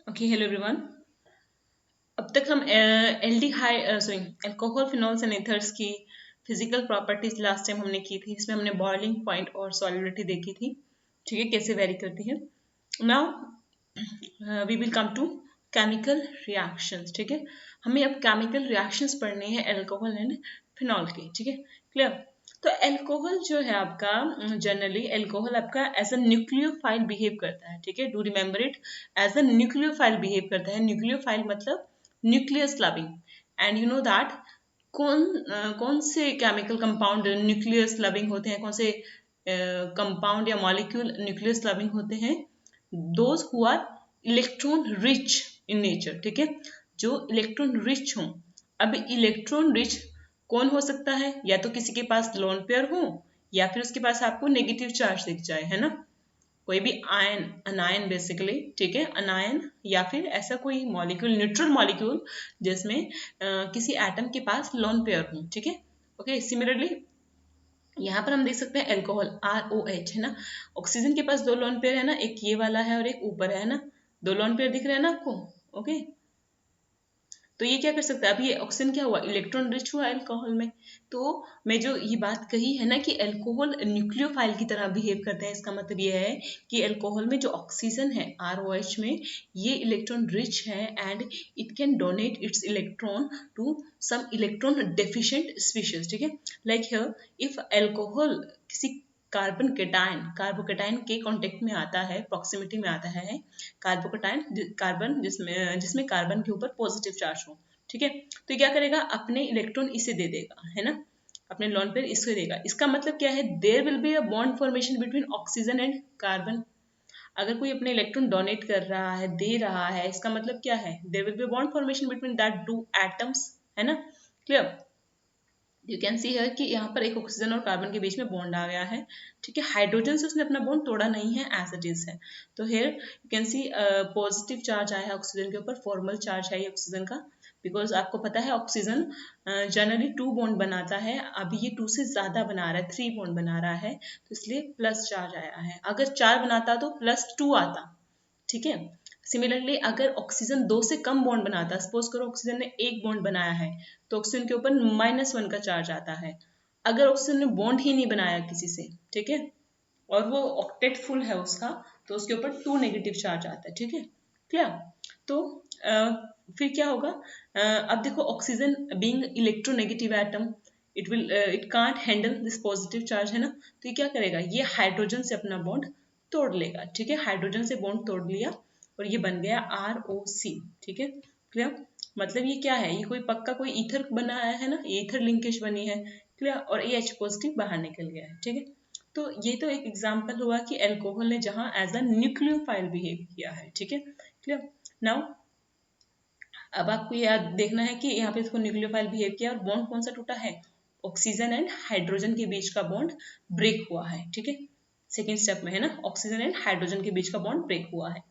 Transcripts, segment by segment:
Okay hello everyone. अब तक हम अल्कोहल फिनॉल्स एंड एथर्स की फिजिकल प्रॉपर्टीज लास्ट टाइम हमने की थी। इसमें हमने बॉइलिंग पॉइंट और सॉलिडिटी देखी थी। ठीक है, कैसे वेरी करती है। Now we will come to chemical reactions. ठीक है, हमें अब केमिकल रिएक्शंस पढ़ने हैं अल्कोहल एंड फिनॉल के। ठीक है, क्लियर। तो अल्कोहल जो है आपका, जनरली अल्कोहल आपका एज अ न्यूक्लियोफाइल बिहेव करता है। ठीक है, do remember it, as a nucleophile behave करता है। न्यूक्लियोफाइल मतलब nucleus loving. And you know that कौन से केमिकल कंपाउंड न्यूक्लियस लविंग होते हैं, कौन से कंपाउंड या मॉलिक्यूल न्यूक्लियस लविंग होते हैं? Those who are electron rich in nature. ठीक है, जो इलेक्ट्रॉन रिच हों। अब इलेक्ट्रॉन रिच कौन हो सकता है? या तो किसी के पास लोन पेयर हो, या फिर उसके पास आपको नेगेटिव चार्ज दिख जाए, है ना। कोई भी आयन, अनायन बेसिकली। ठीक है, अनायन या फिर ऐसा कोई मॉलिक्यूल, न्यूट्रल मॉलिक्यूल, जिसमें किसी एटम के पास लोन पेयर हो। ठीक है, ओके। सिमिलरली यहाँ पर हम देख सकते हैं अल्कोहल ROH, है ना। ऑक्सीजन के पास दो लोन पेयर है ना, एक ये वाला है और एक ऊपर है ना। दो लोन पेयर दिख रहे हैं ना आपको, ओके। तो ये क्या कर सकता है? अब ये ऑक्सीजन क्या हुआ? इलेक्ट्रॉन रिच हुआ अल्कोहल में। तो मैं जो ये बात कही है ना कि अल्कोहल न्यूक्लियोफाइल की तरह बिहेव करता है, इसका मतलब ये है कि अल्कोहल में जो ऑक्सीजन है ROH में, ये इलेक्ट्रॉन रिच है and it can donate its electron to some electron deficient species. ठीक है, लाइक हियर इफ अल्कोहल किसी कार्बोकेटाइन के कांटेक्ट में आता है, प्रॉक्सिमिटी में आता है कार्बोकेटाइन, कार्बन जिसमें कार्बन के ऊपर पॉजिटिव चार्ज हो। ठीक है, तो क्या करेगा? अपने इलेक्ट्रॉन इसे दे देगा, है ना। अपने लोन पेयर इसको देगा। इसका मतलब क्या है? There will be a bond formation between oxygen and carbon. अगर कोई अपने इलेक्ट्रॉन डोनेट कर रहा है, दे रहा है, इसका मतलब क्या है? There will be bond formation between that two atoms, है ना। क्लियर। यू कैन सी है कि यहाँ पर एक ऑक्सीजन और कार्बन के बीच में बॉन्ड आ गया है। ठीक है, हाइड्रोजन से उसने अपना बॉन्ड तोड़ा नहीं है, एज इट इज है। तो here you can see positive charge आया है ऑक्सीजन के ऊपर, फॉर्मल चार्ज है ये ऑक्सीजन का। बिकॉज आपको पता है ऑक्सीजन जनरली 2 बॉन्ड बनाता है, अभी ये 2 से ज्यादा बना रहा है, 3 बॉन्ड बना रहा है, तो इसलिए प्लस चार्ज आया है। अगर 4 बनाता तो +2 आता। ठीक है, सिमिलरली अगर ऑक्सीजन 2 से कम बॉन्ड बनाता, सपोज करो ऑक्सीजन ने एक बॉन्ड बनाया है, तो ऑक्सीजन के ऊपर -1 का चार्ज आता है। अगर ऑक्सीजन ने बॉन्ड ही नहीं बनाया किसी से, ठीक है, और वो ऑक्टेट फुल है उसका, तो उसके ऊपर 2 नेगेटिव चार्ज आता है। ठीक है, क्लियर। तो फिर क्या होगा? अब देखो, oxygen being electronegative atom, it can't handle this positive charge, है ना। तो ये क्या करेगा? ये हाइड्रोजन से अपना बॉन्ड तोड़ लेगा। ठीक है, हाइड्रोजन से बॉन्ड तोड़ लिया और ये बन गया ROC। ठीक है, क्लियर। मतलब ये क्या है? ये कोई पक्का कोई ईथर बना है ना, ये ईथर लिंकेज बनी है, क्लियर। और ये H पॉजिटिव बाहर निकल गया है। ठीक है, तो ये तो एक एग्जांपल हुआ कि अल्कोहल ने जहां एज अ न्यूक्लियोफाइल बिहेव किया है। ठीक है, क्लियर। नाउ अब आपको याद देखना है कि यहाँ पे इसको न्यूक्लियोफाइल बिहेव किया और बॉन्ड कौन सा टूटा है? ऑक्सीजन एंड हाइड्रोजन के बीच का बॉन्ड ब्रेक हुआ है। ठीक है, सेकेंड स्टेप में, है ना, ऑक्सीजन एंड हाइड्रोजन के बीच का बॉन्ड ब्रेक हुआ है।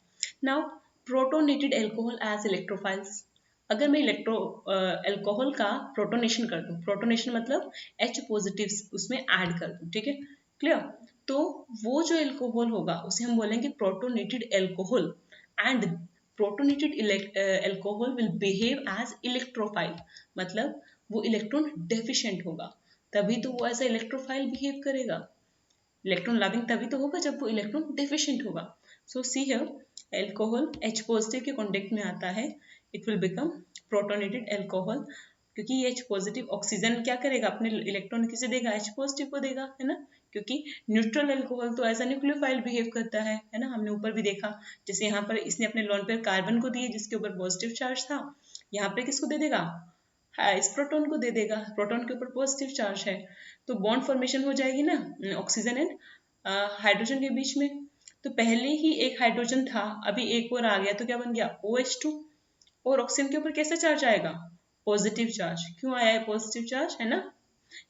Now protonated alcohol as electrophiles. अगर मैं अल्कोहल का प्रोटोनेशन कर दूं, प्रोटोनेशन मतलब H पॉजिटिव उसमें ऐड कर दूं। ठीक है, क्लियर। तो वो जो अल्कोहल होगा उसे हम बोलेंगे protonated alcohol. And protonated alcohol will behave as electrophile, मतलब वो इलेक्ट्रॉन डेफिशिएंट होगा, तभी तो वो ऐसा इलेक्ट्रोफाइल बिहेव करेगा। इलेक्ट्रॉन लविंग तभी तो होगा जब वो इलेक्ट्रॉन डेफिशिएंट होगा। So see here, alcohol H positive के कांटेक्ट में आता है, it will become protonated alcohol, क्योंकि ये H पॉजिटिव ऑक्सीजन क्या करेगा? अपने इलेक्ट्रॉन किसे देगा? H पॉजिटिव को देगा, है ना। क्योंकि न्यूट्रल अल्कोहल तो ऐसा न्यूक्लियोफाइल बिहेव करता है ना, हमने ऊपर भी देखा। जैसे यहाँ पर इसने अपने लोन पेयर कार्बन को दिए जिसके ऊपर पॉजिटिव चार्ज था, यहाँ पे किसको दे देगा? इस प्रोटॉन को दे देगा, प्रोटॉन के ऊपर पॉजिटिव चार्ज है, तो बॉन्ड फॉर्मेशन हो जाएगी ना ऑक्सीजन एंड हाइड्रोजन के बीच में। तो पहले ही एक हाइड्रोजन था, अभी एक और आ गया, तो क्या बन गया? OH2। और ऑक्सीजन के ऊपर कैसा चार्ज आएगा? Positive charge. क्यों आया है पॉजिटिव चार्ज, है ना?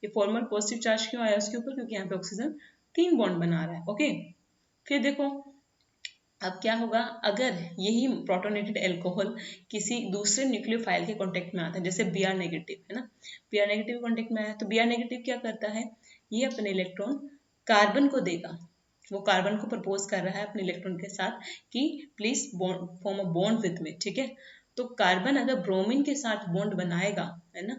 ये फॉर्मल पॉजिटिव चार्ज क्यों आया उसके ऊपर? क्योंकि यहाँ पे ऑक्सीजन 3 बॉन्ड बना रहा है। ओके, फिर देखो अब क्या होगा अगर यही प्रोटोनेटेड अल्कोहल किसी दूसरे न्यूक्लियोफाइल के कांटेक्ट में आता है, जैसे Br नेगेटिव, है ना। Br नेगेटिव कांटेक्ट में आया तो Br नेगेटिव क्या करता है? ये अपने इलेक्ट्रॉन कार्बन को देगा, वो कार्बन को प्रपोज कर रहा है अपने इलेक्ट्रॉन के साथ कि please form a bond with me, ठीक है। तो कार्बन अगर ब्रोमीन के साथ बॉन्ड बनाएगा, है ना,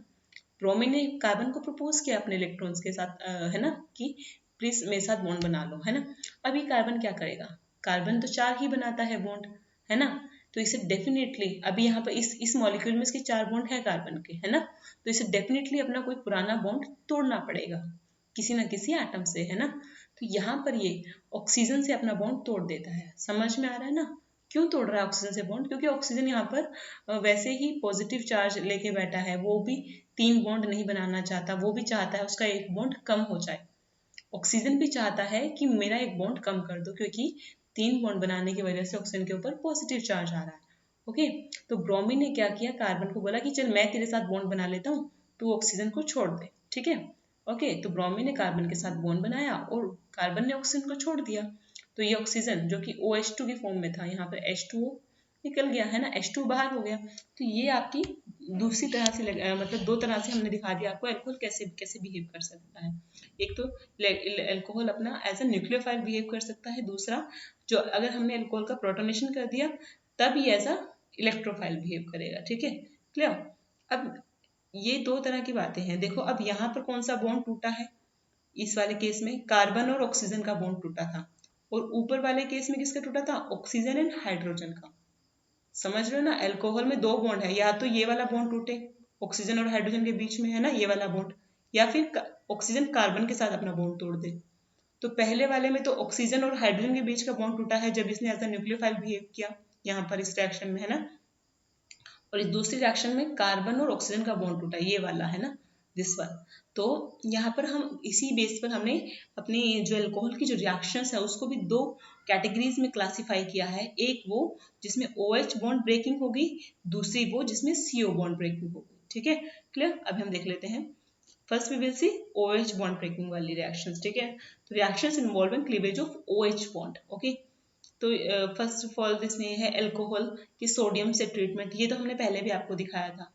ब्रोमीन ने कार्बन को प्रपोज किया अपने इलेक्ट्रॉन्स के साथ, है ना, कि प्लीज मेरे साथ बॉन्ड बना लो, है ना। अभी कार्बन क्या करेगा, कार्बन तो 4 ही बनाता है बॉन्ड, है ना। तो इसे डेफिनेटली अभी यहाँ पर इस मॉलिक्यूल में इसके 4 बॉन्ड है कार्बन के, है ना। तो इसे डेफिनेटली अपना कोई पुराना बॉन्ड तोड़ना पड़ेगा किसी ना किसी एटम से, है ना। तो यहाँ पर ये ऑक्सीजन से अपना बॉन्ड तोड़ देता है। समझ में आ रहा है ना, क्यों तोड़ रहा है ऑक्सीजन से बॉन्ड? क्योंकि ऑक्सीजन यहाँ पर वैसे ही पॉजिटिव चार्ज लेके बैठा है, वो भी 3 बॉन्ड नहीं बनाना चाहता, वो भी चाहता है उसका एक बॉन्ड कम हो जाए। ऑक्सीजन भी चाहता है कि मेरा एक बॉन्ड कम कर दो, क्योंकि 3 बॉन्ड बनाने की वजह से ऑक्सीजन के ऊपर पॉजिटिव चार्ज आ रहा है। ओके, तो ब्रोमीन ने क्या किया, कार्बन को बोला कि चल मैं तेरे साथ बॉन्ड बना लेता हूँ, तू ऑक्सीजन को छोड़ दे, ठीक है। ओके, तो ब्रोमीन ने कार्बन के साथ बॉन्ड बनाया और कार्बन ने ऑक्सीजन को छोड़ दिया। तो ये ऑक्सीजन जो कि OH2 की फॉर्म में था, यहाँ पर H2O निकल गया, है ना, H2 बाहर हो गया। तो ये आपकी दूसरी तरह से मतलब 2 तरह से हमने दिखा दिया आपको अल्कोहल कैसे कैसे बिहेव कर सकता है। एक तो अल्कोहल अपना एज अ न्यूक्लियोफाइल बिहेव कर सकता है, दूसरा जो अगर हमने अल्कोहल का प्रोटोनेशन कर दिया तब ये एज अ इलेक्ट्रोफाइल बिहेव करेगा, ठीक है, क्लियर। अब ये 2 तरह की बातें हैं। देखो अब यहाँ पर कौन सा बॉन्ड टूटा है, इस वाले केस में कार्बन और ऑक्सीजन का बॉन्ड टूटा था, और ऊपर वाले केस में किसका टूटा था, ऑक्सीजन एंड हाइड्रोजन का। समझ रहे हो ना, अल्कोहल में 2 बॉन्ड है, या तो ये वाला बॉन्ड टूटे ऑक्सीजन और हाइड्रोजन के बीच में, है ना, ये वाला बॉन्ड, या फिर ऑक्सीजन कार्बन के साथ अपना बॉन्ड तोड़ दे। तो पहले वाले में तो ऑक्सीजन और हाइड्रोजन के बीच का बॉन्ड टूटा है जब इसने एज अ न्यूक्लियोफाइल बिहेव किया यहाँ पर इस रिएक्शन में, है ना। और इस दूसरी रिएक्शन में कार्बन और ऑक्सीजन का बॉन्ड टूटा, ये वाला, है ना, दिस वन। तो यहाँ पर हम इसी बेस पर हमने अपनी जो अल्कोहल की जो रिएक्शंस है उसको भी 2 कैटेगरीज में क्लासिफाई किया है। एक वो जिसमें OH बॉन्ड ब्रेकिंग होगी, दूसरी वो जिसमें CO बॉन्ड ब्रेकिंग होगी, ठीक है, क्लियर। अभी हम देख लेते हैं। First we will see OH bond breaking वाली रिएक्शंस, ठीक है। तो reactions involving cleavage of OH bond, okay. तो फर्स्ट ऑफ ऑल इसमें है अल्कोहल की सोडियम से ट्रीटमेंट। ये तो हमने पहले भी आपको दिखाया था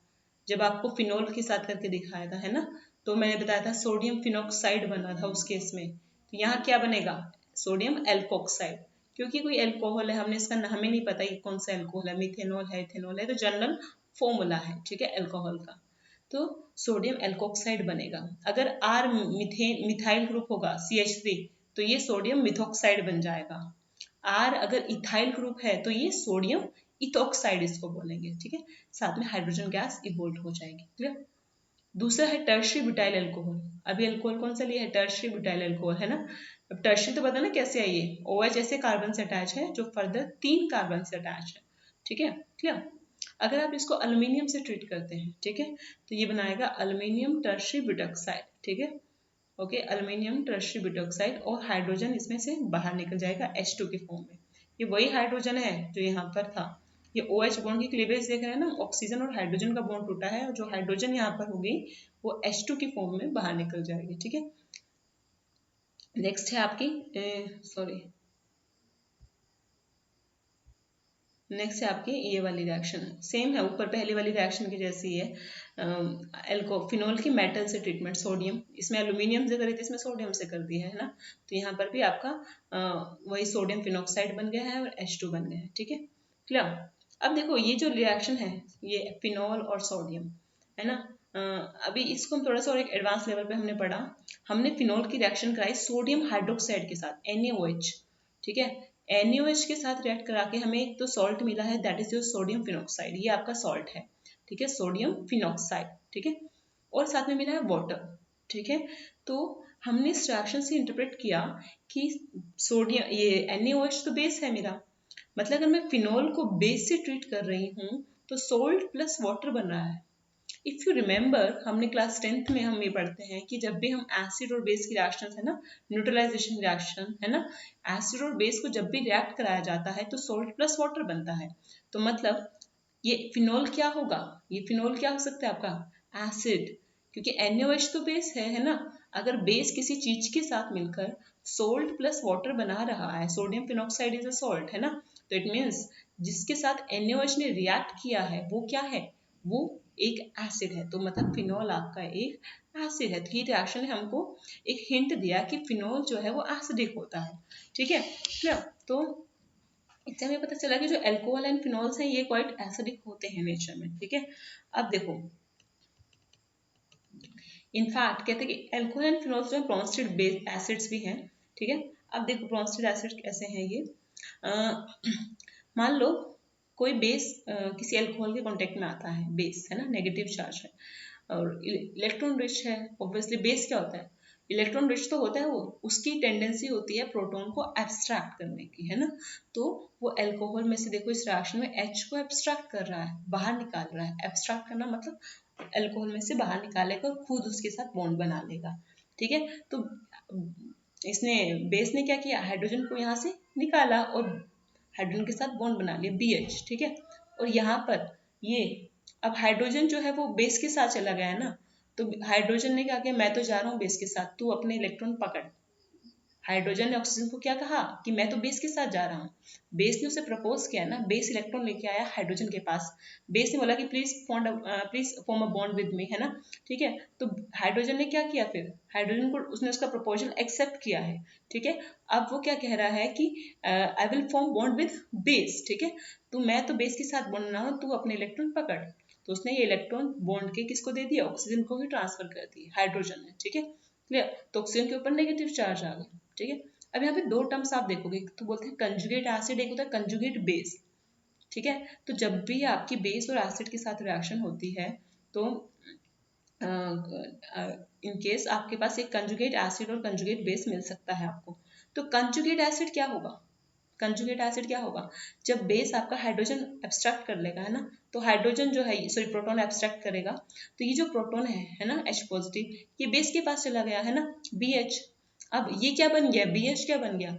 जब आपको फिनोल के साथ करके दिखाया था, है ना। तो मैंने बताया था सोडियम फिनॉक्साइड बना था उस केस में। तो यहाँ क्या बनेगा, सोडियम एल्कोक्साइड, क्योंकि कोई अल्कोहल है, हमने इसका हमें नहीं पता कि कौन सा अल्कोहल है, मिथेनॉल है, इथेनॉल है, तो जनरल फॉर्मूला है, ठीक है, अल्कोहल का। तो सोडियम एल्कोक्साइड बनेगा। अगर R मिथाइल ग्रुप होगा CH3 तो ये सोडियम मिथॉक्साइड बन जाएगा। R अगर इथाइल ग्रुप है तो ये सोडियम इथॉक्साइड इसको बोलेंगे, ठीक है। साथ में हाइड्रोजन गैस इवोल्ट हो जाएगी, क्लियर। दूसरा है टर्शरी ब्यूटाइल अल्कोहल। अभी अल्कोहल कौन सा लिया है, टर्शरी ब्यूटाइल अल्कोहल, है ना। अब टर्शरी तो पता ना कैसे है, ये OH ऐसे कार्बन से अटैच है जो फर्दर 3 कार्बन से अटैच है, ठीक है, क्लियर। अगर आप इसको अल्यूमिनियम से ट्रीट करते हैं, ठीक है, तो ये बनाएगा अल्यूमिनियम टर्शरी ब्यूटॉक्साइड, ठीक है, ओके, अल्यूमिनियम टर्शरी ब्यूटॉक्साइड, और हाइड्रोजन इसमें से बाहर निकल जाएगा H2 के फॉर्म में। ये वही हाइड्रोजन है जो यहाँ पर था। ये OH बॉन्ड की क्लीवेज देख रहे हैं ना, ऑक्सीजन और हाइड्रोजन का बॉन्ड टूटा है, और जो हाइड्रोजन यहाँ पर होगी वो H2 की फॉर्म में बाहर निकल जाएगी, ठीक है। नेक्स्ट है आपकी नेक्स्ट है आपकी ये वाली रिएक्शन, सेम है, ऊपर पहली वाली रिएक्शन की जैसी है। फिनोल की मेटल से ट्रीटमेंट, सोडियम, इसमें एल्यूमिनियम से करी थी, इसमें सोडियम से कर दिया है ना। तो यहाँ पर भी आपका वही सोडियम फिनॉक्साइड बन गया है और H2 बन गया है, ठीक है, क्लियर। अब देखो ये जो रिएक्शन है ये फिनोल और सोडियम, है ना। अभी इसको हम थोड़ा सा और एक एडवांस लेवल पे हमने पढ़ा। हमने फिनोल की रिएक्शन कराई सोडियम हाइड्रोक्साइड के साथ NaOH, ठीक है। NaOH के साथ रिएक्ट करा के हमें एक तो सॉल्ट मिला है, that is your sodium phenoxide, ये आपका सॉल्ट है, ठीक है, सोडियम फिनॉक्साइड, ठीक है। और साथ में मिला है वाटर, ठीक है। तो हमने इस रिएक्शन से इंटरप्रेट किया कि सोडियम ये NaOH तो बेस है मेरा, मतलब अगर मैं फिनोल को बेस से ट्रीट कर रही हूँ तो सोल्ट प्लस वाटर बन रहा है। इफ यू रिमेंबर हमने क्लास 10th में हम ये पढ़ते हैं कि जब भी हम एसिड और बेस की रिएक्शन है ना, न्यूट्रलाइजेशन रिएक्शन, है ना, एसिड और बेस को जब भी रिएक्ट कराया जाता है तो सोल्ट प्लस वाटर बनता है। तो मतलब ये फिनोल क्या होगा, ये फिनोल क्या हो सकता है आपका, एसिड, क्योंकि NaOH तो बेस है ना। अगर बेस किसी चीज के साथ मिलकर सोल्ट प्लस वाटर बना रहा है, sodium phenoxide is a salt, है ना, तो इट मीन्स जिसके साथ NaOH ने रिएक्ट किया है वो क्या है, वो एक एसिड है, तो मतलब फिनॉल आपका एक एसिड है। तो ये रिएक्शन ने हमको एक हिंट दिया कि फिनॉल जो है वो एसिडिक होता है, ठीक है क्लियर। तो इससे हमें पता चला कि जो अल्कोहल एंड फिनॉल्स हैं ये क्वाइट एसिडिक होते हैं नेचर में, ठीक है। अब देखो इनफैक्ट कहते हैं कि अल्कोहल एंड फिनॉल्स जो ब्रोंस्टेड बेस एसिड्स भी हैं, ठीक है। अब देखो ब्रोंस्टेड एसिड कैसे हैं ये, मान लो कोई बेस किसी अल्कोहल के कांटेक्ट में आता है, बेस है ना, नेगेटिव चार्ज है और इलेक्ट्रॉन रिच है। ऑब्वियसली बेस क्या होता है, इलेक्ट्रॉन रिच तो होता है वो, उसकी टेंडेंसी होती है प्रोटॉन को एब्स्ट्रैक्ट करने की, है ना। तो वो अल्कोहल में से देखो इस रिएक्शन में H को एब्स्ट्रैक्ट कर रहा है, बाहर निकाल रहा है। एब्स्ट्रैक्ट करना मतलब अल्कोहल में से बाहर निकालेगा और खुद उसके साथ बॉन्ड बना लेगा, ठीक है। तो इसने बेस ने क्या किया, हाइड्रोजन को यहाँ से निकाला और हाइड्रोजन के साथ बॉन्ड बना लिया BH, ठीक है। और यहाँ पर ये अब हाइड्रोजन जो है वो बेस के साथ चला गया है ना, तो हाइड्रोजन ने क्या किया, मैं तो जा रहा हूँ बेस के साथ, तू अपने इलेक्ट्रॉन पकड़। हाइड्रोजन ने ऑक्सीजन को क्या कहा कि मैं तो बेस के साथ जा रहा हूँ। बेस ने उसे प्रपोज किया ना, बेस इलेक्ट्रॉन लेके आया हाइड्रोजन के पास। बेस ने बोला कि please form a bond with me, है ना, ठीक है। तो हाइड्रोजन ने क्या किया, फिर हाइड्रोजन को उसने उसका प्रपोजल एक्सेप्ट किया है, ठीक है। अब वो क्या कह रहा है कि I will form bond with base, ठीक है। तो मैं तो बेस के साथ बॉन्ड बना हूँ, तू अपने इलेक्ट्रॉन पकड़। तो उसने ये इलेक्ट्रॉन बॉन्ड के किसको दे दिया, ऑक्सीजन को ही ट्रांसफर कर दिया हाइड्रोजन ने, ठीक है क्लियर। तो ऑक्सीजन के ऊपर नेगेटिव चार्ज आ गया, ठीक है। अब यहाँ पे दो टर्म्स आप देखोगे, तो बोलते हैं कंजुगेट एसिड, एक होता है कंजुगेट बेस, ठीक है। तो जब भी आपकी बेस और एसिड के साथ रिएक्शन होती है तो इन केस आपके पास एक कंजुगेट एसिड और कंजुगेट बेस मिल सकता है आपको। तो कंजुगेट एसिड क्या होगा, कंजुगेट एसिड क्या होगा, जब बेस आपका हाइड्रोजन एब्स्ट्रैक्ट कर लेगा, है ना, तो हाइड्रोजन जो है सॉरी प्रोटॉन एब्स्ट्रैक्ट करेगा, तो ये जो प्रोटॉन है ना H पॉजिटिव, ये बेस के पास चला गया, है ना, BH। अब ये क्या बन गया, BH क्या बन गया,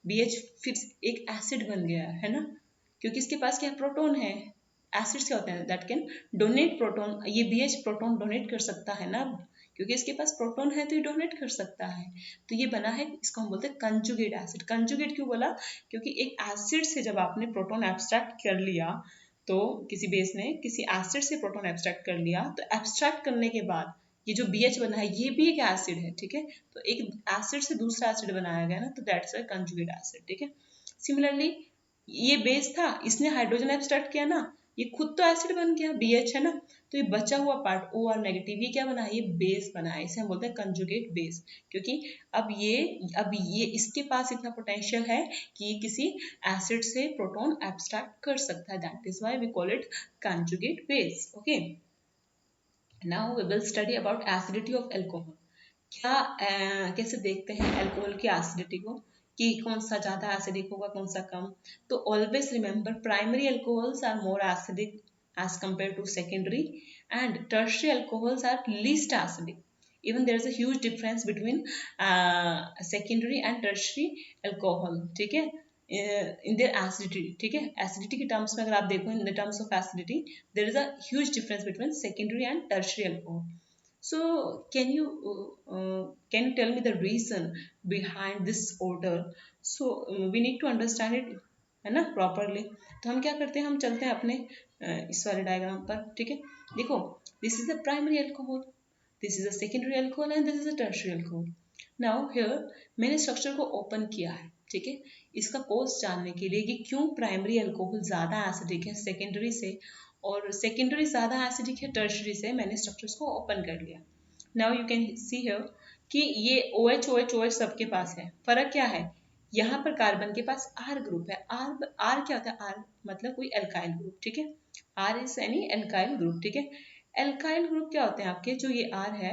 BH फिर एक एसिड बन गया, है ना, क्योंकि इसके पास क्या प्रोटॉन है। एसिड्स क्या होते हैं, दैट कैन डोनेट प्रोटॉन, ये BH प्रोटॉन डोनेट कर सकता है ना, क्योंकि इसके पास प्रोटॉन है तो ये डोनेट कर सकता है। तो ये बना है, इसको हम बोलते हैं कंजुगेट एसिड। कंजुगेट क्यों बोला, क्योंकि एक एसिड से जब आपने प्रोटॉन एब्स्ट्रैक्ट कर लिया, तो किसी बेस ने किसी एसिड से प्रोटॉन एब्स्ट्रैक्ट कर लिया, तो एब्स्ट्रैक्ट करने के बाद ये जो BH बना है ये भी एक एसिड है, ठीक है। तो एक एसिड से दूसरा एसिड बनाया गया ना, तो दैट्स अ कंजुगेट एसिड, ठीक है। सिमिलरली ये बेस था, इसने हाइड्रोजन एब्स्ट्रैक्ट किया ना, ये खुद तो एसिड बन गया BH, है ना। तो ये बचा हुआ पार्ट OR नेगेटिव, ये क्या बना है, ये बेस बना है, इसे हम बोलते हैं कंजुगेट बेस। क्योंकि अब ये इसके पास इतना पोटेंशियल है कि ये किसी एसिड से प्रोटॉन एब्स्ट्रैक्ट कर सकता है, that is why we call it conjugate base, okay. Now we will study about acidity of alcohol. क्या कैसे देखते हैं अल्कोहल की एसिडिटी को, कि कौन सा ज़्यादा एसिडिक होगा कौन सा कम। तो always remember primary alcohols are more acidic as compared to secondary, and tertiary alcohols are least acidic. Even there is a huge difference between secondary and tertiary alcohol, ठीक है, in their acidity, ठीक है। acidity के terms में अगर आप देखो, in the terms of acidity there is a huge difference between secondary and tertiary alcohol. So can you tell me the reason behind this order? So we need to understand it, है ना, properly. तो हम क्या करते हैं, हम चलते हैं अपने इस वाले डायग्राम पर, ठीक है। देखो this is the primary alcohol, this is the secondary alcohol and this is the tertiary alcohol. Now here मैंने स्ट्रक्चर को ओपन किया है, ठीक है, इसका कोर्स जानने के लिए कि क्यों प्राइमरी अल्कोहल ज़्यादा एसिडिक है सेकेंडरी से और सेकेंडरी ज़्यादा एसिडिक है टर्शियरी से, मैंने स्ट्रक्चर्स को ओपन कर लिया। Now you can see here कि ये OH OH OH सबके पास है। फर्क क्या है, यहाँ पर कार्बन के पास R ग्रुप है। R क्या होता है, R मतलब कोई एल्काइल ग्रुप, ठीक है। R is any alkyl group, ठीक है। एल्काइल ग्रुप क्या होते हैं आपके, जो ये R है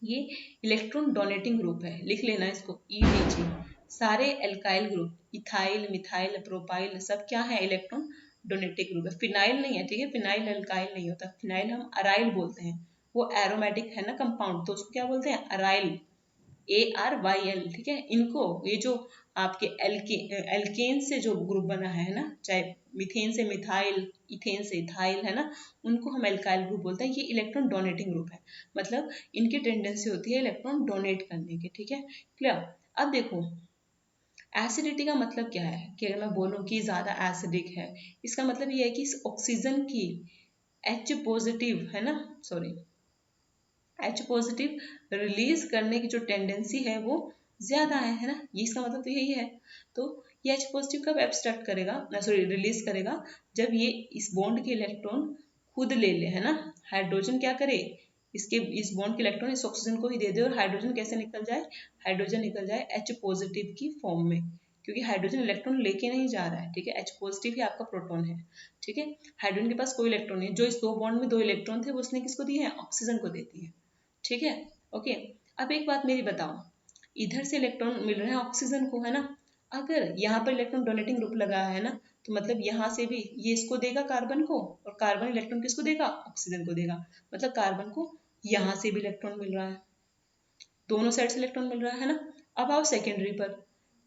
ये इलेक्ट्रॉन डोनेटिंग ग्रुप है, लिख लेना इसको EDG। सारे alkyl group ethyl methyl propyl सब क्या है, इलेक्ट्रॉन डोनेटिंग ग्रुप है। फिनाइल नहीं है, ठीक है, फिनाइल एल्काइल नहीं होता, फिनाइल हम अराइल बोलते हैं, वो एरोमेटिक है ना कंपाउंड, तो उसको क्या बोलते हैं, अराइल, ARYL, ठीक है। इनको ये जो आपके एल्केन से जो ग्रुप बना है ना, चाहे मिथेन से मिथाइल, इथेन से इथाइल, है ना, उनको हम एल्काइल ग्रुप बोलते हैं। ये इलेक्ट्रॉन डोनेटिंग ग्रुप है, मतलब इनकी टेंडेंसी होती है इलेक्ट्रॉन डोनेट करने की, ठीक है क्लियर। अब देखो एसिडिटी का मतलब क्या है, कि अगर मैं बोलूँ कि ज़्यादा एसिडिक है, इसका मतलब ये है कि इस ऑक्सीजन की H पॉजिटिव है ना, सॉरी, H पॉजिटिव रिलीज करने की जो टेंडेंसी है वो ज्यादा है ना, ये इसका मतलब तो यही है। तो ये H पॉजिटिव कब एब्स्ट्रैक्ट करेगा, सॉरी रिलीज करेगा, जब ये इस बॉन्ड के इलेक्ट्रॉन खुद ले ले, है ना। हाइड्रोजन क्या करे, इसके इस बॉन्ड के इलेक्ट्रॉन इस ऑक्सीजन को ही दे दे और हाइड्रोजन कैसे निकल जाए, हाइड्रोजन निकल जाए H पॉजिटिव की फॉर्म में, क्योंकि हाइड्रोजन इलेक्ट्रॉन लेके नहीं जा रहा है, ठीक है। H पॉजिटिव ही आपका प्रोटॉन है, ठीक है। हाइड्रोजन के पास कोई इलेक्ट्रॉन नहीं, जो इस दो बॉन्ड में दो इलेक्ट्रॉन थे वो उसने किसको दिए हैं, ऑक्सीजन को देती है, ठीक है। ओके, अब एक बात मेरी बताओ, इधर से इलेक्ट्रॉन मिल रहे हैं ऑक्सीजन को, है ना। अगर यहाँ पर इलेक्ट्रॉन डोनेटिंग ग्रुप लगा है ना, तो मतलब यहाँ से भी ये इसको देगा कार्बन को, और कार्बन इलेक्ट्रॉन किसको देगा, ऑक्सीजन को देगा, मतलब कार्बन को यहाँ से भी इलेक्ट्रॉन मिल रहा है, दोनों साइड से इलेक्ट्रॉन मिल रहा है ना। अब आओ सेकेंडरी पर,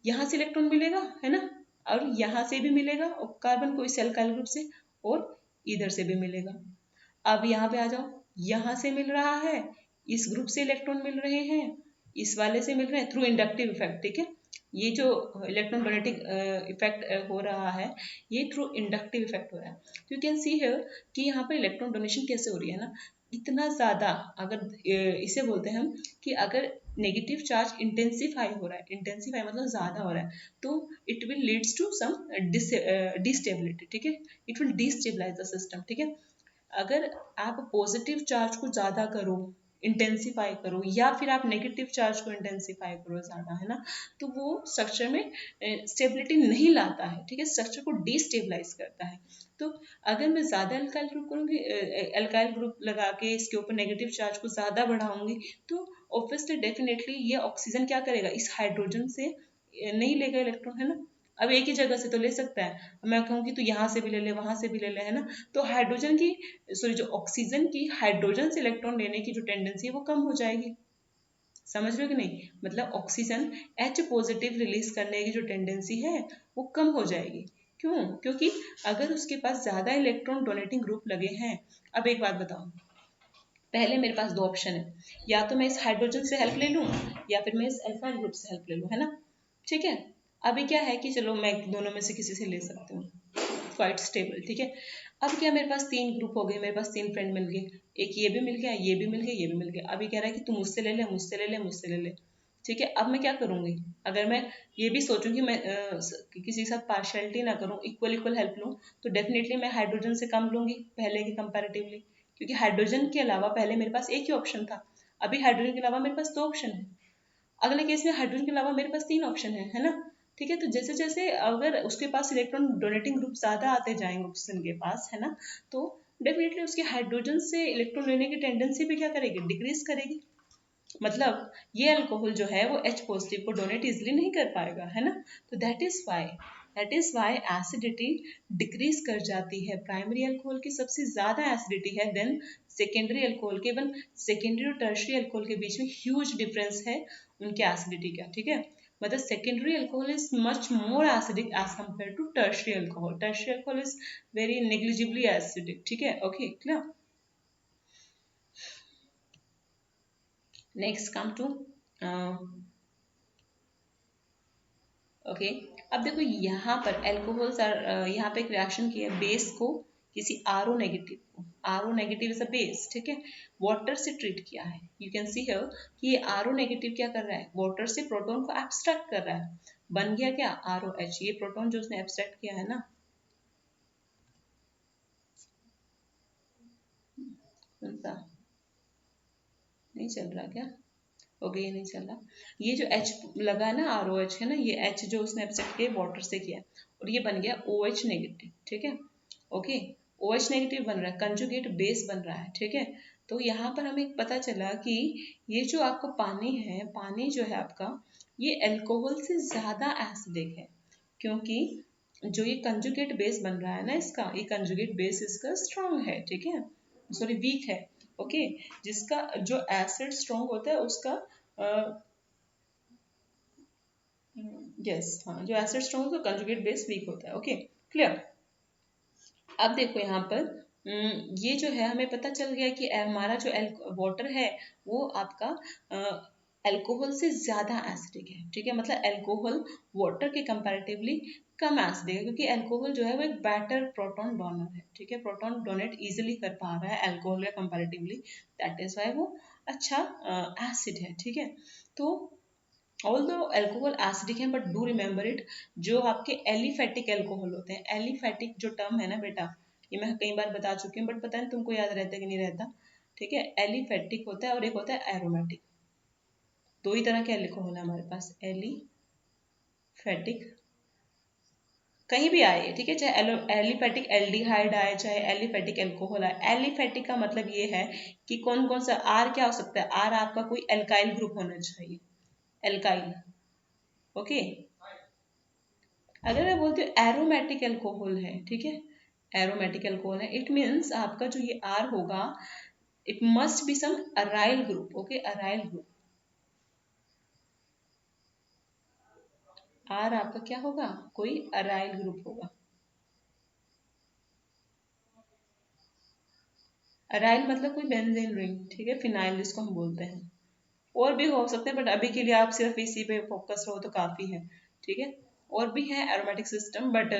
यहाँ से इलेक्ट्रॉन मिलेगा, है ना, और यहाँ से भी मिलेगा और कार्बन को इस एल्काइल ग्रुप से, और इधर से भी मिलेगा। अब यहाँ पे आ जाओ, यहाँ से मिल रहा है, इस ग्रुप से इलेक्ट्रॉन मिल रहे हैं, इस वाले से मिल रहे हैं थ्रू इंडक्टिव इफेक्ट, ठीक है। ये जो इलेक्ट्रॉन डोनेटिंग इफेक्ट हो रहा है, ये थ्रू इंडक्टिव इफेक्ट हो रहा है। यू कैन सी हियर कि यहाँ पर इलेक्ट्रॉन डोनेशन कैसे हो रही है ना, इतना ज्यादा, अगर इसे बोलते हैं हम कि अगर नेगेटिव चार्ज इंटेंसिफाई हो रहा है, इंटेंसिफाई मतलब ज्यादा हो रहा है, तो it will leads to some डिस्टेबिलिटी, ठीक है, it will destabilise the system, ठीक है। अगर आप पॉजिटिव चार्ज को ज्यादा करो, इंटेंसिफाई करो, या फिर आप नेगेटिव चार्ज को इंटेंसिफाई करो ज्यादा, है ना, तो वो स्ट्रक्चर में स्टेबिलिटी नहीं लाता है, ठीक है, स्ट्रक्चर को डिस्टेबलाइज करता है। तो अगर मैं ज्यादा अल्काइल ग्रुप करूंगी, अल्काइल ग्रुप लगा के इसके ऊपर नेगेटिव चार्ज को ज्यादा बढ़ाऊंगी, तो ऑब्वियसली डेफिनेटली ये ऑक्सीजन क्या करेगा, इस हाइड्रोजन से नहीं लेगा इलेक्ट्रॉन, है ना। अब एक ही जगह से तो ले सकता है, मैं कहूँगी तो यहाँ से भी ले ले, वहां से भी ले ले, है ना। तो हाइड्रोजन की, सॉरी, जो ऑक्सीजन की हाइड्रोजन से इलेक्ट्रॉन लेने की जो टेंडेंसी है वो कम हो जाएगी, समझ रहे हो कि नहीं, मतलब ऑक्सीजन H पॉजिटिव रिलीज करने की जो टेंडेंसी है वो कम हो जाएगी। क्यों, क्योंकि अगर उसके पास ज्यादा इलेक्ट्रॉन डोनेटिंग ग्रुप लगे हैं। अब एक बात बताओ, पहले मेरे पास दो ऑप्शन है, या तो मैं इस हाइड्रोजन से हेल्प ले लूँ, या फिर मैं इस अल्फाइल ग्रुप से हेल्प ले लूँ, है ना, ठीक है। अभी क्या है कि चलो मैं दोनों में से किसी से ले सकती हूँ, क्वाइट स्टेबल, ठीक है। अब क्या, मेरे पास तीन ग्रुप हो गए, मेरे पास तीन फ्रेंड मिल गए, एक ये भी मिल गया, ये भी मिल गया, ये भी मिल गया। अभी कह रहा है कि तू मुझसे ले ले, मुझसे ले ले, मुझसे ले ले, ठीक है। अब मैं क्या करूंगी, अगर मैं ये भी सोचूं कि मैं किसी के साथ पार्शियलिटी ना करूं, इक्वल इक्वल हेल्प लूं, तो डेफिनेटली मैं हाइड्रोजन से कम लूंगी पहले के कंपैरेटिवली, क्योंकि हाइड्रोजन के अलावा पहले मेरे पास एक ही ऑप्शन था, अभी हाइड्रोजन के अलावा मेरे पास दो ऑप्शन है, अगले केस में हाइड्रोजन के अलावा मेरे पास तीन ऑप्शन है ना, ठीक है। तो जैसे जैसे अगर उसके पास इलेक्ट्रॉन डोनेटिंग ग्रुप ज्यादा आते जाएंगे ऑक्सीजन के पास, है ना, तो डेफिनेटली उसके हाइड्रोजन से इलेक्ट्रॉन लेने की टेंडेंसी भी क्या करेगी, डिक्रीज करेगी। मतलब ये अल्कोहल जो है वो H पॉजिटिव को डोनेट इजिली नहीं कर पाएगा, है ना। तो that is why acidity decrease कर जाती है, प्राइमरी अल्कोहल की सबसे ज्यादा एसिडिटी है देन सेकेंडरी अल्कोहल के, इवन सेकेंडरी और टर्शरी अल्कोहल के बीच में ह्यूज डिफरेंस है उनके एसिडिटी का, ठीक है। मतलब secondary alcohol is much more acidic as compare to tertiary alcohol is very negligibly acidic, ठीक है। Okay, clear. Next come to okay, अब देखो यहाँ पर अल्कोहल्स यहाँ पे एक रिएक्शन किया है बेस को किसी आर ओ नेगेटिव को, R O negative is a base, ठीक है, वाटर से ट्रीट किया है। यू कैन सी हियर कि ये आर ओ नेगेटिव क्या कर रहा है, वाटर से प्रोटॉन को एब्स्ट्रैक्ट कर रहा है, बन गया क्या, आर ओ एच। ये प्रोटॉन जो उसने एब्स्ट्रैक्ट किया है ना, कौन सा नहीं चल रहा क्या, ओके, ये नहीं चल रहा। ये जो H लगा है ना, आर ओ एच है ना, ये H जो उसने एब्स्ट्रैक्ट किया वाटर से किया और ये बन गया ओ एच नेगेटिव, ठीक है। ओके, ओ एच नेगेटिव बन रहा है, कंजुगेट बेस बन रहा है, ठीक है। तो यहाँ पर हमें पता चला कि ये जो आपका पानी है, पानी जो है आपका, ये अल्कोहल से ज्यादा एसिडिक है, क्योंकि जो ये कंजुगेट बेस बन रहा है ना इसका, ये कंजुगेट बेस इसका स्ट्रांग है, ठीक है, सॉरी वीक है। ओके, जिसका जो एसिड स्ट्रांग होता है उसका यस, हाँ, जो एसिड स्ट्रांग होता है कंजुगेट बेस वीक होता है। Okay, clear. अब देखो यहाँ पर ये जो है हमें पता चल गया कि हमारा जो वाटर है वो आपका अल्कोहल से ज्यादा एसिडिक है, ठीक है, मतलब अल्कोहल वाटर के कंपैरेटिवली कम एसिडिक है, क्योंकि अल्कोहल जो है वो एक बेटर प्रोटॉन डोनर है, ठीक है, प्रोटॉन डोनेट इजीली कर पा रहा है अल्कोहल या कंपैरेटिवली, दैट इज व्हाई वो अच्छा एसिड है, ठीक है। तो ऑल्दो अल्कोहल एसिडिक है, बट डू रिमेम्बर इट, जो आपके एलिफेटिक अल्कोहल होते हैं, एलिफेटिक जो टर्म है ना बेटा, ये मैं कई बार बता चुकी हूँ, बट पता नहीं तुमको याद रहता है कि नहीं रहता, ठीक है। एलिफेटिक होता है और एक होता है एरोमेटिक, दो ही तरह के अल्कोहल है हमारे पास, एलिफेटिक कहीं भी आए, ठीक है, चाहे एलिफेटिक एल्डिहाइड आए, चाहे एलिफेटिक अल्कोहल आए। एलिफेटिक का मतलब ये है कि कौन कौन सा आर क्या हो सकता है, आर आपका कोई एल्काइल ग्रुप होना चाहिए, एल्काइल, ओके। अगर मैं बोलती हूँ एरोमेटिक अल्कोहल है, ठीक है, एरोमेटिक अल्कोहल है, इट मीन्स आपका जो ये आर होगा, it must be some aryl group, okay, aryl group, R आपका क्या होगा, कोई अराइल ग्रुप होगा। अराइल मतलब कोई बेंजीन रिंग, ठीक है, फिनाइल जिसको हम बोलते हैं, और भी हो सकते हैं, बट अभी के लिए आप सिर्फ इसी पे फोकस रहो तो काफी है, ठीक है। और भी है एरोमेटिक सिस्टम, बट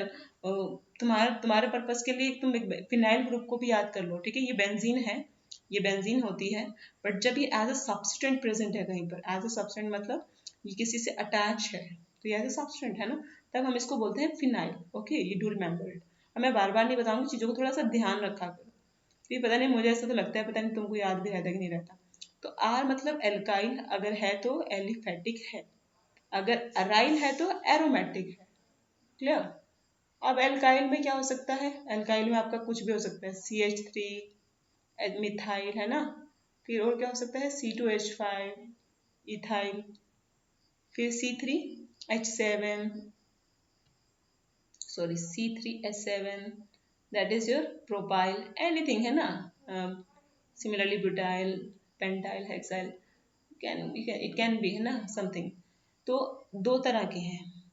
तुम्हारे पर्पस के लिए तुम फिनाइल ग्रुप को भी याद कर लो, ठीक है, ये बेंजीन है, ये बेंजीन होती है, बट जब ये एज अ सब्सटेंट प्रेजेंट है कहीं पर, एज अ सब्सटेंट मतलब ये किसी से अटैच है, तो ये एज अ सब्सटेंट है ना, तब हम इसको बोलते हैं phenyl, okay, you do remember it. अब मैं बार बार नहीं बताऊंगी, चीजों को थोड़ा सा ध्यान रखा करो, फिर पता नहीं, मुझे ऐसा तो लगता है, पता नहीं तुमको याद भी रहता है कि नहीं रहता। तो आर मतलब एल्काइल अगर है तो एलिफेटिक है, अगर अराइल है तो एरोमेटिक है, क्लियर। अब एल्काइल में क्या हो सकता है, एल्काइल में आपका कुछ भी हो सकता है, CH3 मिथाइल है ना, फिर और क्या हो सकता है, C2H5 इथाइल, फिर C3H7, sorry C3H7, that is your propyl, anything है ना, similarly butyl, pentyl, hexyl, it can be है ना समथिंग। तो दो तरह के हैं,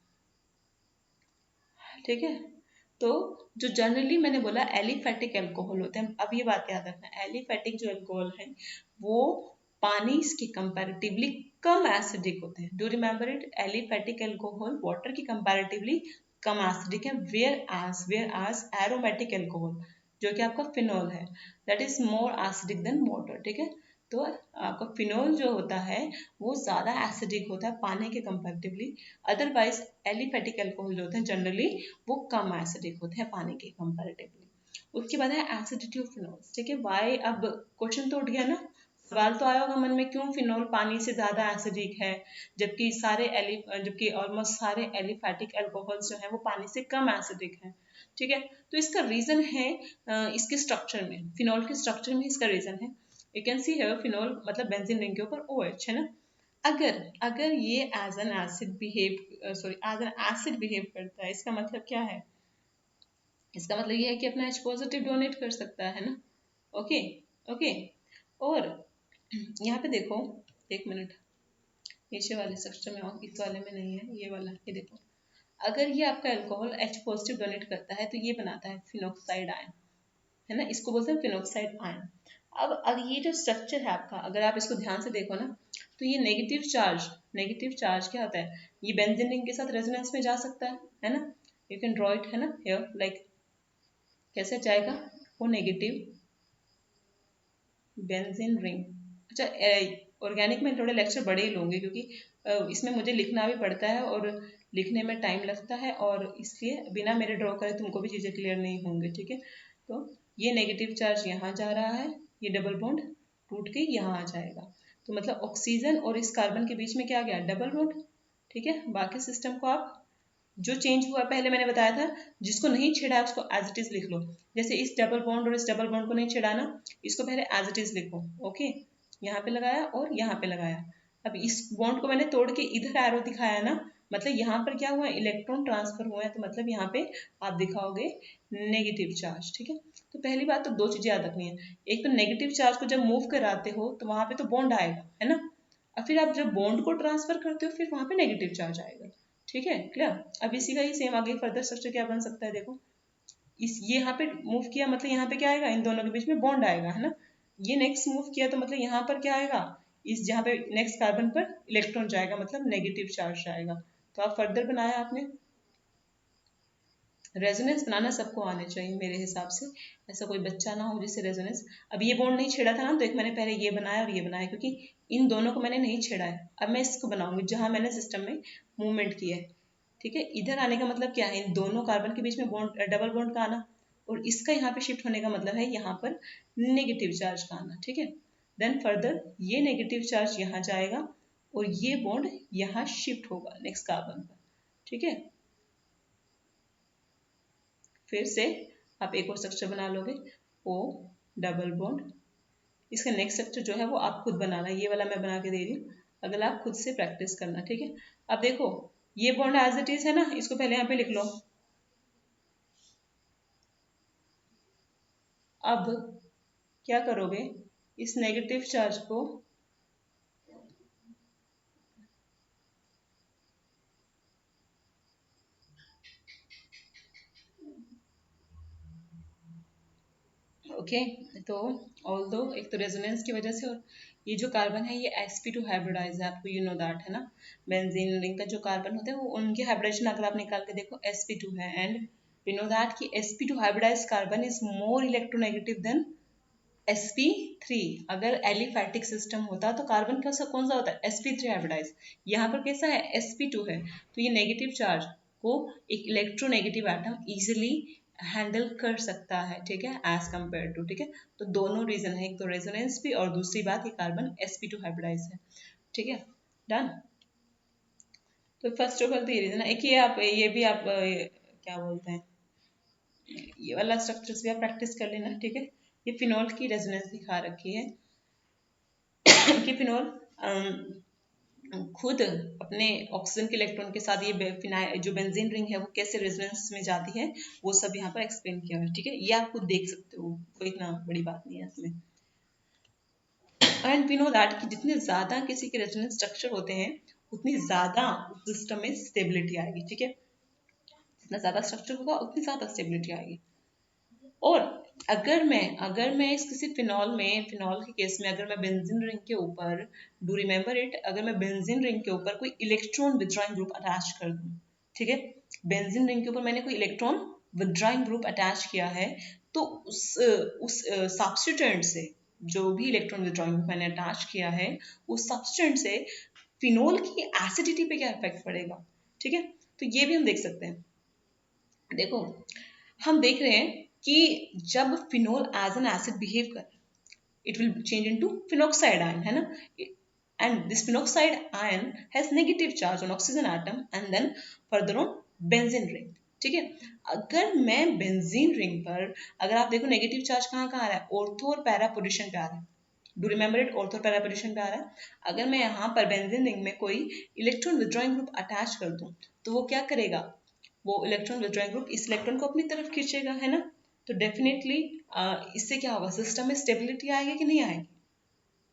ठीक है। तो जो जनरली मैंने बोला एलिफेटिक अल्कोहल होते हैं, अब ये बात याद रखना, एलिफेटिक जो अल्कोहल है वो पानी के कंपैरेटिवली कम एसिडिक होते हैं, do remember it, aliphatic alcohol water की कंपैरेटिवली कम एसिडिक है, वेयर एज एरोमेटिक अल्कोहल जो कि आपका फिनॉल है, that is more acidic then water, ठीक है। तो आपका फिनॉल जो होता है वो ज्यादा एसिडिक होता है पानी के कंपैरेटिवली, अदरवाइज एलिफेटिक अल्कोहल जो होते हैं जनरली वो कम एसिडिक होते हैं पानी के कंपैरेटिवली। उसके बाद है एसिडिटी ऑफ फिनॉल, ठीक है, वाई, अब क्वेश्चन तो उठ गया ना, सवाल तो आया होगा मन में, क्यों फिनॉल पानी से ज्यादा एसिडिक है, जबकि ऑलमोस्ट सारे एलिफेटिक अल्कोहल्स जो है वो पानी से कम एसिडिक है, ठीक है। तो इसका रीजन है इसके स्ट्रक्चर में, फिनॉल के स्ट्रक्चर में इसका रीजन है, you can see here phenol मतलब बेंजीन रिंग के ऊपर OH है ना, अगर अगर ये as an acid behave, sorry as an acid behave करता है, इसका मतलब क्या है, इसका मतलब ये है कि अपना H पॉजिटिव डोनेट कर सकता है ना, ओके, ओके। और यहाँ पे देखो, एक मिनट, नीचे वाले सेक्शन में आओ, इस वाले में नहीं है, ये वाला, ये देखो, अगर ये आपका अल्कोहल H पॉजिटिव डोनेट करता है तो ये बनाता है फिनोक्साइड आयन, है ना, इसको बोलते हैं फिनोक्साइड आयन। अब ये जो स्ट्रक्चर है आपका, अगर आप इसको ध्यान से देखो ना, तो ये नेगेटिव चार्ज क्या होता है, ये बेंजीन रिंग के साथ रेजोनेंस में जा सकता है ना, यू कैन ड्रॉ इट, है ना, हियर लाइक, कैसे जाएगा, वो नेगेटिव बेंजीन रिंग, अच्छा, ऑर्गेनिक में थोड़े लेक्चर बड़े ही लूंगे, क्योंकि इसमें मुझे लिखना भी पड़ता है और लिखने में टाइम लगता है, और इसलिए बिना मेरे ड्रॉ करे तुमको भी चीज़ें क्लियर नहीं होंगे, ठीक है। तो ये नेगेटिव चार्ज यहाँ जा रहा है, ये डबल बॉन्ड टूट के यहाँ आ जाएगा, तो मतलब ऑक्सीजन और इस कार्बन के बीच में क्या आ गया, डबल बॉन्ड, ठीक है। बाकी सिस्टम को आप जो चेंज हुआ पहले मैंने बताया था, जिसको नहीं छेड़ा है उसको एज इट इज लिख लो, जैसे इस डबल बॉन्ड और इस डबल बॉन्ड को नहीं छेड़ाना, इसको पहले एज इट इज लिखो, ओके, यहाँ पे लगाया और यहाँ पे लगाया, अब इस बॉन्ड को मैंने तोड़ के इधर एरो दिखाया ना, मतलब यहाँ पर क्या हुआ, इलेक्ट्रॉन ट्रांसफर हुआ है, तो मतलब यहाँ पे आप दिखाओगे नेगेटिव चार्ज, ठीक है। तो पहली बात तो दो चीजें याद रखनी है, एक तो नेगेटिव चार्ज को जब मूव कराते हो तो वहां पे तो बॉन्ड आएगा, है ना, और फिर आप जब बॉन्ड को ट्रांसफर करते हो फिर वहां पे नेगेटिव चार्ज आएगा, ठीक है, क्लियर। अब इसी का ही सेम आगे फर्दर स्ट्रक्चर क्या बन सकता है, देखो, इस ये यहाँ पे मूव किया मतलब यहाँ पे क्या आएगा, इन दोनों के बीच में बॉन्ड आएगा, है ना, ये नेक्स्ट मूव किया तो मतलब यहाँ पर क्या आएगा, इस जहाँ पे नेक्स्ट कार्बन पर इलेक्ट्रॉन जाएगा मतलब नेगेटिव चार्ज जाएगा। तो आप फर्दर बनाया आपने। रेजोनेंस बनाना सबको आने चाहिए मेरे हिसाब से, ऐसा कोई बच्चा ना हो जिससे रेजोनेंस। अब ये बॉन्ड नहीं छेड़ा था ना, तो एक मैंने पहले ये बनाया और ये बनाया, क्योंकि इन दोनों को मैंने नहीं छेड़ा है। अब मैं इसको बनाऊंगी जहां मैंने सिस्टम में मूवमेंट किया है। ठीक है, इधर आने का मतलब क्या है, इन दोनों कार्बन के बीच में बॉन्ड, डबल बॉन्ड का आना, और इसका यहाँ पे शिफ्ट होने का मतलब है यहाँ पर नेगेटिव चार्ज का आना। ठीक है, देन फर्दर ये नेगेटिव चार्ज यहाँ जाएगा और ये बॉन्ड यहाँ शिफ्ट होगा नेक्स्ट कार्बन पर। ठीक है, फिर से आप एक और स्ट्रक्चर बना लोगे, ओ डबल बॉन्ड। इसका नेक्स्ट स्ट्रक्चर जो है वो आप खुद बनाना, ये वाला मैं बना के दे रही हूँ, अगर आप खुद से प्रैक्टिस करना। ठीक है, अब देखो ये बॉन्ड एज इट इज है ना, इसको पहले यहाँ पे लिख लो। अब क्या करोगे, इस नेगेटिव चार्ज को ओके तो ऑल दो एक तो रेजोनेंस की वजह से, और ये जो कार्बन है ये sp2 हाइब्रिडाइज है, आपको यू नो दैट है ना। बेंजीन रिंग का जो कार्बन होता है वो उनके हाइब्रिडाइजेशन अगर आप निकाल के देखो sp2 है, एंड वी नो दैट कि sp2 hybridize carbon is more electronegative than sp3। अगर एलिफैटिक सिस्टम होता तो कार्बन कौन सा होता है, sp3 हाइब्रिडाइज। यहाँ पर कैसा है, sp2 है, तो ये नेगेटिव चार्ज को एक इलेक्ट्रोनेगेटिव एटम इजिली हैंडल कर सकता है। ठीक है, एज कम्पेयर टू। ठीक है, तो दोनों रीजन है, एक तो रेजोनेंस भी और दूसरी बात ये कार्बन sp2 हाइब्रिडाइज है। ठीक है, डन। तो फर्स्ट ऑफ ऑल तो ये रीजन है। एक ये आप ये भी आप क्या बोलते हैं, ये वाला स्ट्रक्चर्स भी आप प्रैक्टिस कर लेना। ठीक है, ये फिनोल की रेजोनेंस दिखा रखी है कि फिनोल खुद अपने ऑक्सीजन के इलेक्ट्रॉन के साथ ये जो बेंजीन रिंग है वो कैसे रेजोनेंस में जाती है, वो सब यहाँ पर एक्सप्लेन किया है। ठीक है, ये आप खुद देख सकते हो, कोई इतना बड़ी बात नहीं है इसमें। एंड वी नो दैट कि जितने ज्यादा किसी के रेजोनेंस स्ट्रक्चर होते हैं उतनी ज्यादा सिस्टम में स्टेबिलिटी आएगी। ठीक है, जितना ज्यादा स्ट्रक्चर होगा उतनी ज्यादा स्टेबिलिटी आएगी। और अगर मैं इस किसी फिनॉल के केस में अगर मैं बेंजीन रिंग के ऊपर, डू रिमेम्बर इट, अगर मैं बेंजीन रिंग के ऊपर कोई इलेक्ट्रॉन विथड्रॉइंग ग्रुप अटैच कर दूं, ठीक है, बेंजीन रिंग के ऊपर मैंने कोई इलेक्ट्रॉन विथड्रॉइंग ग्रुप अटैच किया है, तो उस सब्स्टिट्यूएंट से, जो भी इलेक्ट्रॉन विथड्रॉइंग ग्रुप मैंने अटैच किया है, उस सब्स्टिट्यूएंट से फिनोल की एसिडिटी पे क्या इफेक्ट पड़ेगा। ठीक है, तो ये भी हम देख सकते हैं। देखो हम देख रहे हैं कि जब phenol as an acid behave कर, it will change into phenoxide ion, है ना, and this phenoxide ion has negative charge on oxygen atom and then further on benzene ring. ठीक है, अगर मैं बेंजीन रिंग पर, अगर आप देखो नेगेटिव चार्ज कहाँ कहाँ आ रहा है, ऑर्थो और पैरा पोजिशन पे आ रहा है। Do remember it, ortho para position पे आ रहा है। अगर मैं यहाँ पर बेंजीन रिंग में कोई इलेक्ट्रॉन विथड्रॉइंग ग्रुप अटैच कर दूं, तो वो क्या करेगा, वो इलेक्ट्रॉन विथड्रॉइंग ग्रुप इस इलेक्ट्रॉन को अपनी तरफ खींचेगा, है ना। तो डेफिनेटली इससे क्या होगा, सिस्टम में स्टेबिलिटी आएगी कि नहीं आएगी,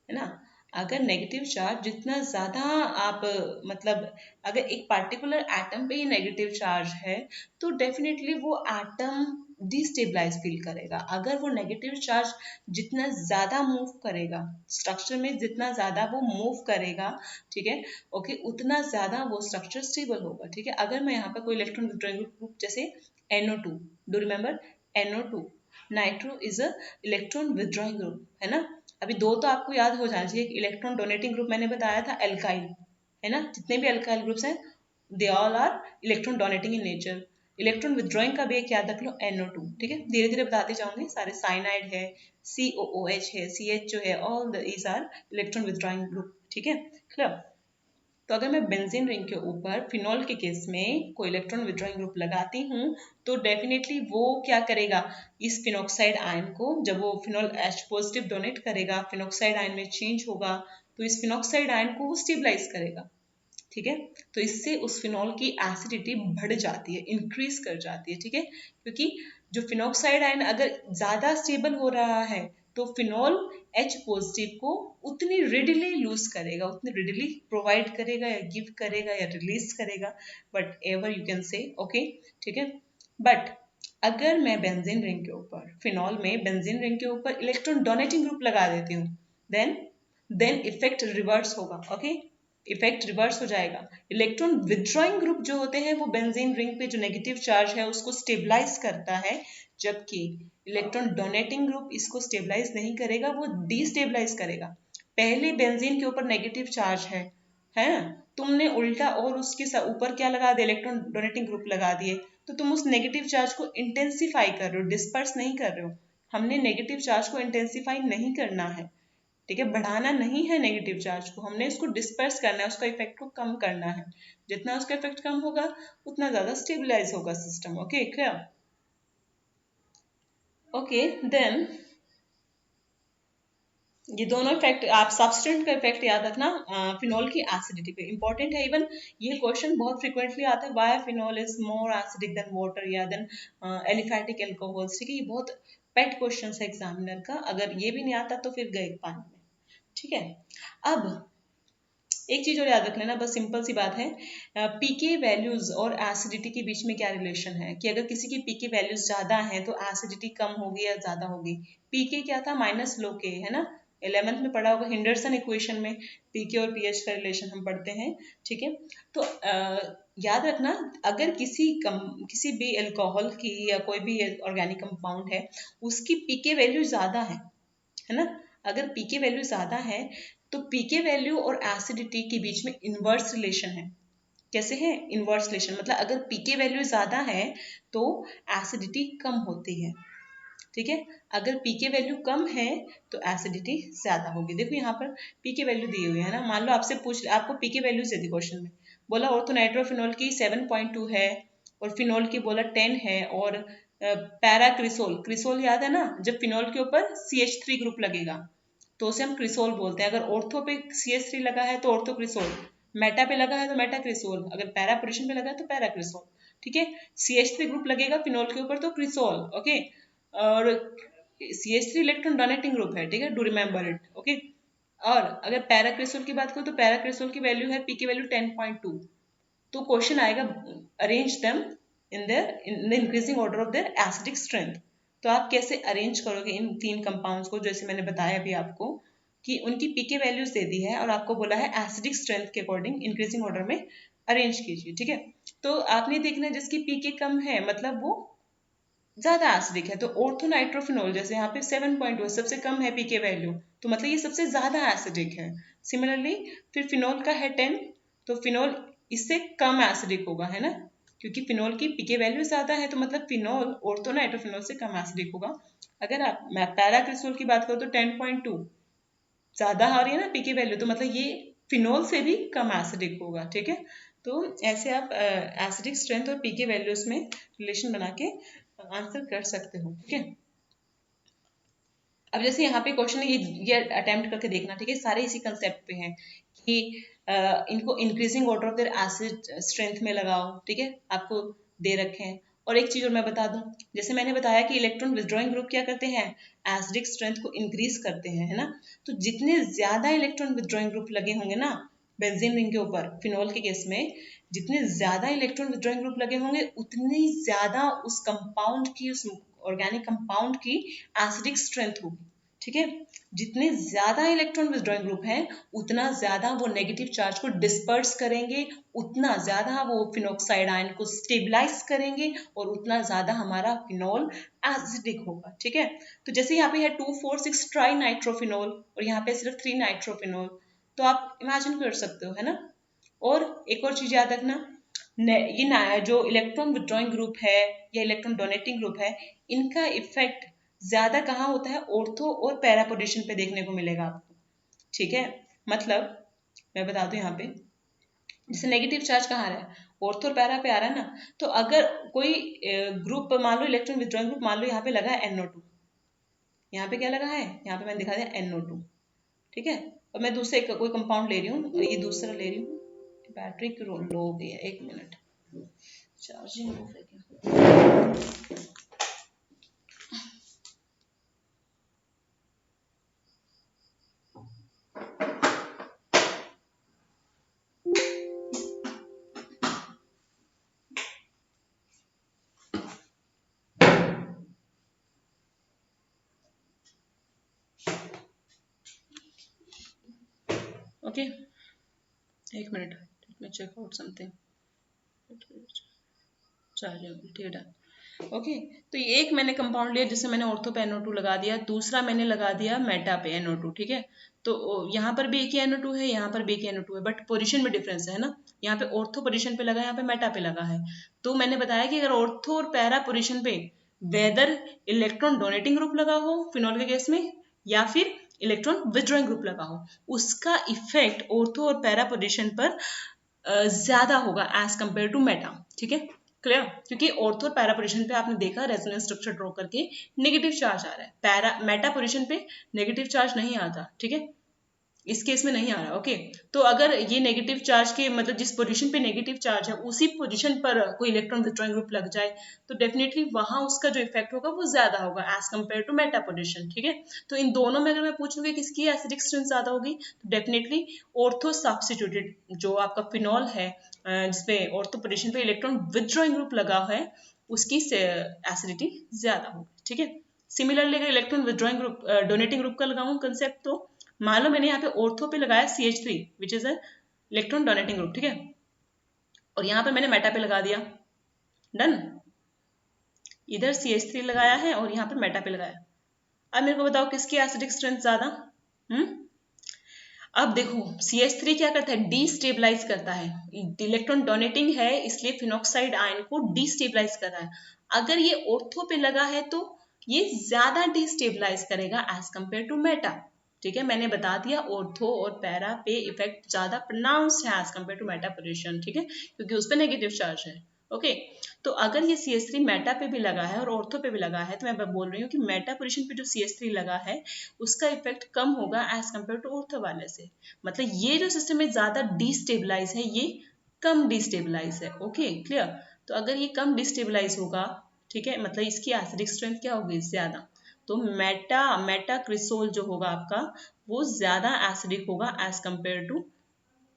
है ना। अगर नेगेटिव चार्ज जितना ज्यादा आप मतलब अगर एक पार्टिकुलर एटम पे ही नेगेटिव चार्ज है, तो डेफिनेटली वो एटम डिस्टेबलाइज फील करेगा। अगर वो नेगेटिव चार्ज जितना ज्यादा मूव करेगा स्ट्रक्चर में, जितना ज्यादा वो मूव करेगा, ठीक है, ओके, उतना ज्यादा वो स्ट्रक्चर स्टेबल होगा। ठीक है, अगर मैं यहाँ पर कोई इलेक्ट्रॉन विथड्रॉइंग ग्रुप जैसे NO2, do remember NO2, nitro is a electron withdrawing group, है ना। अभी दो तो आपको याद हो जाना चाहिए, इलेक्ट्रॉन डोनेटिंग ग्रुप मैंने बताया था एल्काइल, है ना, जितने भी एल्काइल ग्रुप्स हैं they all are electron donating in nature. Electron withdrawing का भी एक याद रख लो NO2। ठीक है, धीरे धीरे बताते जाऊंगे, सारे साइनाइड है, COOH है, CH जो है, all these are electron withdrawing group. ठीक है, क्लियर। तो अगर मैं बेंजीन रिंग के ऊपर फिनोल के केस में कोई इलेक्ट्रॉन विथड्रॉइंग ग्रुप लगाती हूँ, तो डेफिनेटली वो क्या करेगा, इस फिनोक्साइड आयन को, जब वो फिनोल H पॉजिटिव डोनेट करेगा, फिनोक्साइड आयन में चेंज होगा, तो इस फिनोक्साइड आयन को वो स्टेबलाइज करेगा। ठीक है, तो इससे उस फिनोल की एसिडिटी बढ़ जाती है, इंक्रीज कर जाती है। ठीक है, क्योंकि जो फिनोक्साइड आयन अगर ज्यादा स्टेबल हो रहा है, तो फिनोल H पॉजिटिव को उतनी रेडिली लूज करेगा, उतनी रेडिली प्रोवाइड करेगा या गिव करेगा या रिलीज करेगा, but ever you can say, okay. ठीक है, बट अगर मैं बेंजीन रिंग के ऊपर, फिनोल में बेंजीन रिंग के ऊपर इलेक्ट्रॉन डोनेटिंग ग्रुप लगा देती हूँ, देन देन इफेक्ट रिवर्स होगा। ओके, इफेक्ट रिवर्स हो जाएगा। इलेक्ट्रॉन विथड्रॉइंग ग्रुप जो होते हैं वो बेंजीन रिंग पे जो नेगेटिव चार्ज है उसको स्टेबलाइज करता है, जबकि इलेक्ट्रॉन डोनेटिंग ग्रुप इसको स्टेबलाइज नहीं करेगा, वो डिस्टेबलाइज करेगा। पहले बेंजीन के ऊपर नेगेटिव चार्ज है ना, तुमने उल्टा और उसके ऊपर क्या लगा दिया, इलेक्ट्रॉन डोनेटिंग ग्रुप लगा दिए, तो तुम उस नेगेटिव चार्ज को इंटेंसिफाई कर रहे हो, डिस्पर्स नहीं कर रहे हो। हमने नेगेटिव चार्ज को इंटेंसिफाई नहीं करना है, ठीक है, बढ़ाना नहीं है नेगेटिव चार्ज को, हमने उसको डिस्पर्स करना है, उसका इफेक्ट को कम करना है। जितना उसका इफेक्ट कम होगा उतना ज्यादा स्टेबलाइज होगा system. Okay clear? Okay then ये दोनों इफेक्ट आप सब्सटेंट का इफेक्ट याद रखना फिनोल की एसिडिटी पे, इंपॉर्टेंट है। इवन ये क्वेश्चन बहुत फ्रिक्वेंटली आता है, why phenol is more acidic then water या देन एलिफैटिक एल्कोहल्स, ठीक है, ये बहुत पेट क्वेश्चन है एग्जामिनर का, अगर ये भी नहीं आता तो फिर गए पानी में, ठीक है। अब एक चीज और याद रख लेना, बस सिंपल सी बात है, पीके वैल्यूज और एसिडिटी के बीच में क्या रिलेशन है, कि अगर किसी की पीके वैल्यूज ज्यादा है तो एसिडिटी कम होगी या ज्यादा होगी। पीके क्या था, माइनस लो के, है ना, 11th में पढ़ा होगा हिंडरसन इक्वेशन में पीके और पीएच का रिलेशन हम पढ़ते हैं, ठीक है। तो याद रखना, अगर किसी भी अल्कोहल की या कोई भी ऑर्गेनिक कंपाउंड है उसकी पीके वैल्यू ज्यादा है ना, अगर पीके वैल्यू ज्यादा है तो पीके वैल्यू और एसिडिटी के बीच में इनवर्स रिलेशन है। कैसे है इनवर्स रिलेशन, मतलब अगर पीके वैल्यू ज्यादा है तो एसिडिटी कम होती है, ठीक है। अगर पीके वैल्यू कम है तो एसिडिटी ज्यादा होगी। देखो यहाँ पर पीके वैल्यू दी हुई है ना, मान लो आपसे पूछ, आपको पीके वैल्यू दे दी क्वेश्चन में, बोला ऑर्थोनाइट्रोफिनॉल की 7.2 है और फिनोल की बोला 10 है, और पैरा क्रिसोल, क्रिसोल याद है ना, जब फिनोल के ऊपर CH3 ग्रुप लगेगा तो उसे हम क्रिसोल बोलते हैं। अगर ऑर्थो पे CH3 लगा है तो ऑर्थो क्रिसोल, मेटा पे लगा है तो मेटा क्रिसोल, अगर पैरा पोजिशन पे लगा है तो पैरा क्रिसोल, ठीक है। CH3 ग्रुप लगेगा फिनोल के ऊपर तो क्रिसोल, ओके। और CH3 इलेक्ट्रॉन डोनेटिंग ग्रुप है, ठीक है, डू रिमेम्बर इट, ओके। और अगर पैरा क्रिसोल की बात करूं तो पैरा क्रिसोल की वैल्यू है पीके वैल्यू 10.2, तो क्वेश्चन आएगा arrange them in the increasing order of their acidic strength. तो आप कैसे अरेंज करोगे इन तीन कंपाउंड्स को, जैसे मैंने बताया अभी आपको कि उनकी पीके वैल्यूज दे दी है और आपको बोला है एसिडिक स्ट्रेंथ के अकॉर्डिंग इंक्रीजिंग ऑर्डर में अरेंज कीजिए, ठीक है। तो आपने देखना है जिसकी पीके कम है मतलब वो ज्यादा एसिडिक है, तो ऑर्थोनाइट्रोफिनोल जैसे यहाँ पे 7.2 सबसे कम है पीके वैल्यू, तो मतलब ये सबसे ज्यादा एसिडिक है। सिमिलरली फिर फिनोल का है 10, तो फिनोल इससे कम एसिडिक होगा, है ना, क्योंकि फिनोल की पीके वैल्यू ज्यादा है तो मतलब फिनोल ऑर्थोनाइट्रोफिनोल से कम एसिडिक होगा। अगर आप मैं पैराक्रिसोल की बात करूँ तो 10.2 ज्यादा आ रही है ना पीके वैल्यू, तो मतलब ये फिनोल से भी कम एसिडिक होगा, ठीक है। तो ऐसे आप एसिडिक स्ट्रेंथ और पीके वैल्यूज में रिलेशन बना के आंसर कर सकते हो, ठीक है। अब जैसे यहाँ पे क्वेश्चन है, ये अटेम्प्ट करके देखना, ठीक है, सारे इसी कंसेप्ट पे हैं कि इनको increasing order of their acid strength में लगाओ, ठीक है, आपको दे रखे हैं। और एक चीज और मैं बता दूं, जैसे मैंने बताया कि इलेक्ट्रॉन विथड्रॉइंग ग्रुप क्या करते हैं, एसिडिक स्ट्रेंथ को इंक्रीज करते हैं, है ना। तो जितने ज्यादा इलेक्ट्रॉन विथड्रॉइंग ग्रुप लगे होंगे ना बेंजीन रिंग के ऊपर, फिनोल के केस में जितने ज्यादा इलेक्ट्रॉन विथड्रॉइंग ग्रुप लगे होंगे उतनी ज्यादा उस कंपाउंड की, उस ऑर्गेनिक कंपाउंड की एसिडिक स्ट्रेंथ होगी, ठीक है। जितने ज्यादा इलेक्ट्रॉन विथड्रॉइंग ग्रुप हैं उतना ज्यादा वो नेगेटिव चार्ज को डिस्पर्स करेंगे, उतना ज्यादा वो फिनोक्साइड आयन को स्टेबलाइज करेंगे और उतना ज्यादा हमारा फिनोल एसिडिक होगा, ठीक है। तो जैसे यहाँ पे है 2,4,6 ट्राई नाइट्रोफिनोल और यहाँ पे सिर्फ 3 नाइट्रोफिनोल, तो आप इमेजिन कर सकते हो, है ना। और एक और चीज याद रखना, ये जो इलेक्ट्रॉन विथड्रॉइंग ग्रुप है या इलेक्ट्रॉन डोनेटिंग ग्रुप है, इनका इफेक्ट ज्यादा कहाँ होता है, ऑर्थो और पैरा पोजीशन पे देखने को मिलेगा आपको, ठीक है। मतलब मैं बता दूं यहाँ पे, जैसे नेगेटिव चार्ज कहाँ आ रहा है, ऑर्थो और पैरा पे आ रहा है ना, तो अगर कोई ग्रुप मान लो इलेक्ट्रॉन विथड्रॉइंग ग्रुप मान लो यहाँ पे लगा है NO2, यहाँ पे क्या लगा है, यहाँ पे मैंने दिखा दिया NO2, ठीक है। और मैं दूसरे कोई कंपाउंड ले रही हूँ, ये दूसरा ले रही हूँ, बैटरी क्यों लो हो गई है, एक मिनट, चार्जिंग हो गई। ओके, एक minute, let me check out something. ठीक है, ओके। तो ये एक मैंने कंपाउंड लिया जिससे मैंने ऑर्थो पे NO2 लगा दिया, दूसरा मैंने लगा दिया मेटा पे NO2, ठीक है। तो यहाँ पर भी एक ही NO2 है, यहाँ पर भी एक ही NO2 है, बट पोजीशन में डिफरेंस है ना। यहाँ पे ऑर्थो पोजीशन पे लगा है, यहाँ पे मेटा पे लगा है। तो मैंने बताया कि अगर ऑर्थो और पैरा पोजीशन पे वेदर इलेक्ट्रॉन डोनेटिंग ग्रुप लगा हो फिनॉल के केस में, या फिर इलेक्ट्रॉन विथड्रॉइंग ग्रुप लगा हो, उसका इफेक्ट ऑर्थो और पैरा पोजीशन पर ज्यादा होगा एज कंपेयर टू मेटा, ठीक है, क्लियर। क्योंकि ऑर्थो और पैरा पोजीशन पे आपने देखा रेजोनेंस स्ट्रक्चर ड्रॉ करके नेगेटिव चार्ज आ रहा है, पैरा मेटा पोजीशन पे नेगेटिव चार्ज नहीं आता, ठीक है, इस केस में नहीं आ रहा। ओके, तो अगर ये नेगेटिव चार्ज के मतलब जिस पोजीशन पे नेगेटिव चार्ज है उसी पोजीशन पर कोई इलेक्ट्रॉन विथड्रॉइंग ग्रुप लग जाए तो डेफिनेटली वहां उसका जो इफेक्ट होगा वो ज्यादा होगा as compare to meta position, ठीक है। तो इन दोनों में अगर मैं पूछूंगी किसकी एसिडिक स्ट्रेंथ ज्यादा होगी, तो डेफिनेटली ऑर्थो सब्स्टिट्यूटेड जो आपका फिनॉल है जिसपे ऑर्थो पोजीशन पे इलेक्ट्रॉन विथड्रॉइंग ग्रुप लगा है उसकी एसिडिटी ज्यादा होगी, ठीक है। सिमिलरली अगर electron withdrawing group donating group का लगाऊं कंसेप्ट, तो मान लो मैंने यहाँ पे ऑर्थो पे लगाया CH3 which is a electron donating group, ठीक है, और यहाँ पर मैंने मेटा पे लगा दिया, डन। इधर CH3 लगाया है और यहाँ पर मेटा पे लगाया। अब मेरे को बताओ किसकी एसिडिक स्ट्रेंथ ज्यादा। अब देखो CH3 क्या करता है, डीस्टेबलाइज करता है, इलेक्ट्रॉन डोनेटिंग है इसलिए फिनॉक्साइड आयन को डीस्टेबलाइज कर रहा है। अगर ये ऑर्थो पे लगा है तो ये ज्यादा डीस्टेबलाइज करेगा एज कंपेयर टू मेटा, ठीक है। मैंने बता दिया ऑर्थो और पैरा पे इफेक्ट ज्यादा प्रोनाउंस्ड है as compare to meta position, ठीक है, क्योंकि उस पर नेगेटिव चार्ज है। ओके, तो अगर ये CH3 मेटा पे भी लगा है और ऑर्थो पे भी लगा है तो मैं बोल रही हूँ कि मेटा पोजीशन पे जो CH3 लगा है उसका इफेक्ट कम होगा एज कंपेयर टू ऑर्थो वाले से। मतलब ये जो सिस्टम है ज्यादा डिस्टेबलाइज है, ये कम डिस्टेबलाइज है। Okay, clear. तो अगर ये कम डिस्टेबलाइज होगा, ठीक है, मतलब इसकी एसिडिक स्ट्रेंथ क्या होगी, ज्यादा। तो मेटा क्रिसोल जो होगा आपका वो ज्यादा एसिडिक होगा as compare to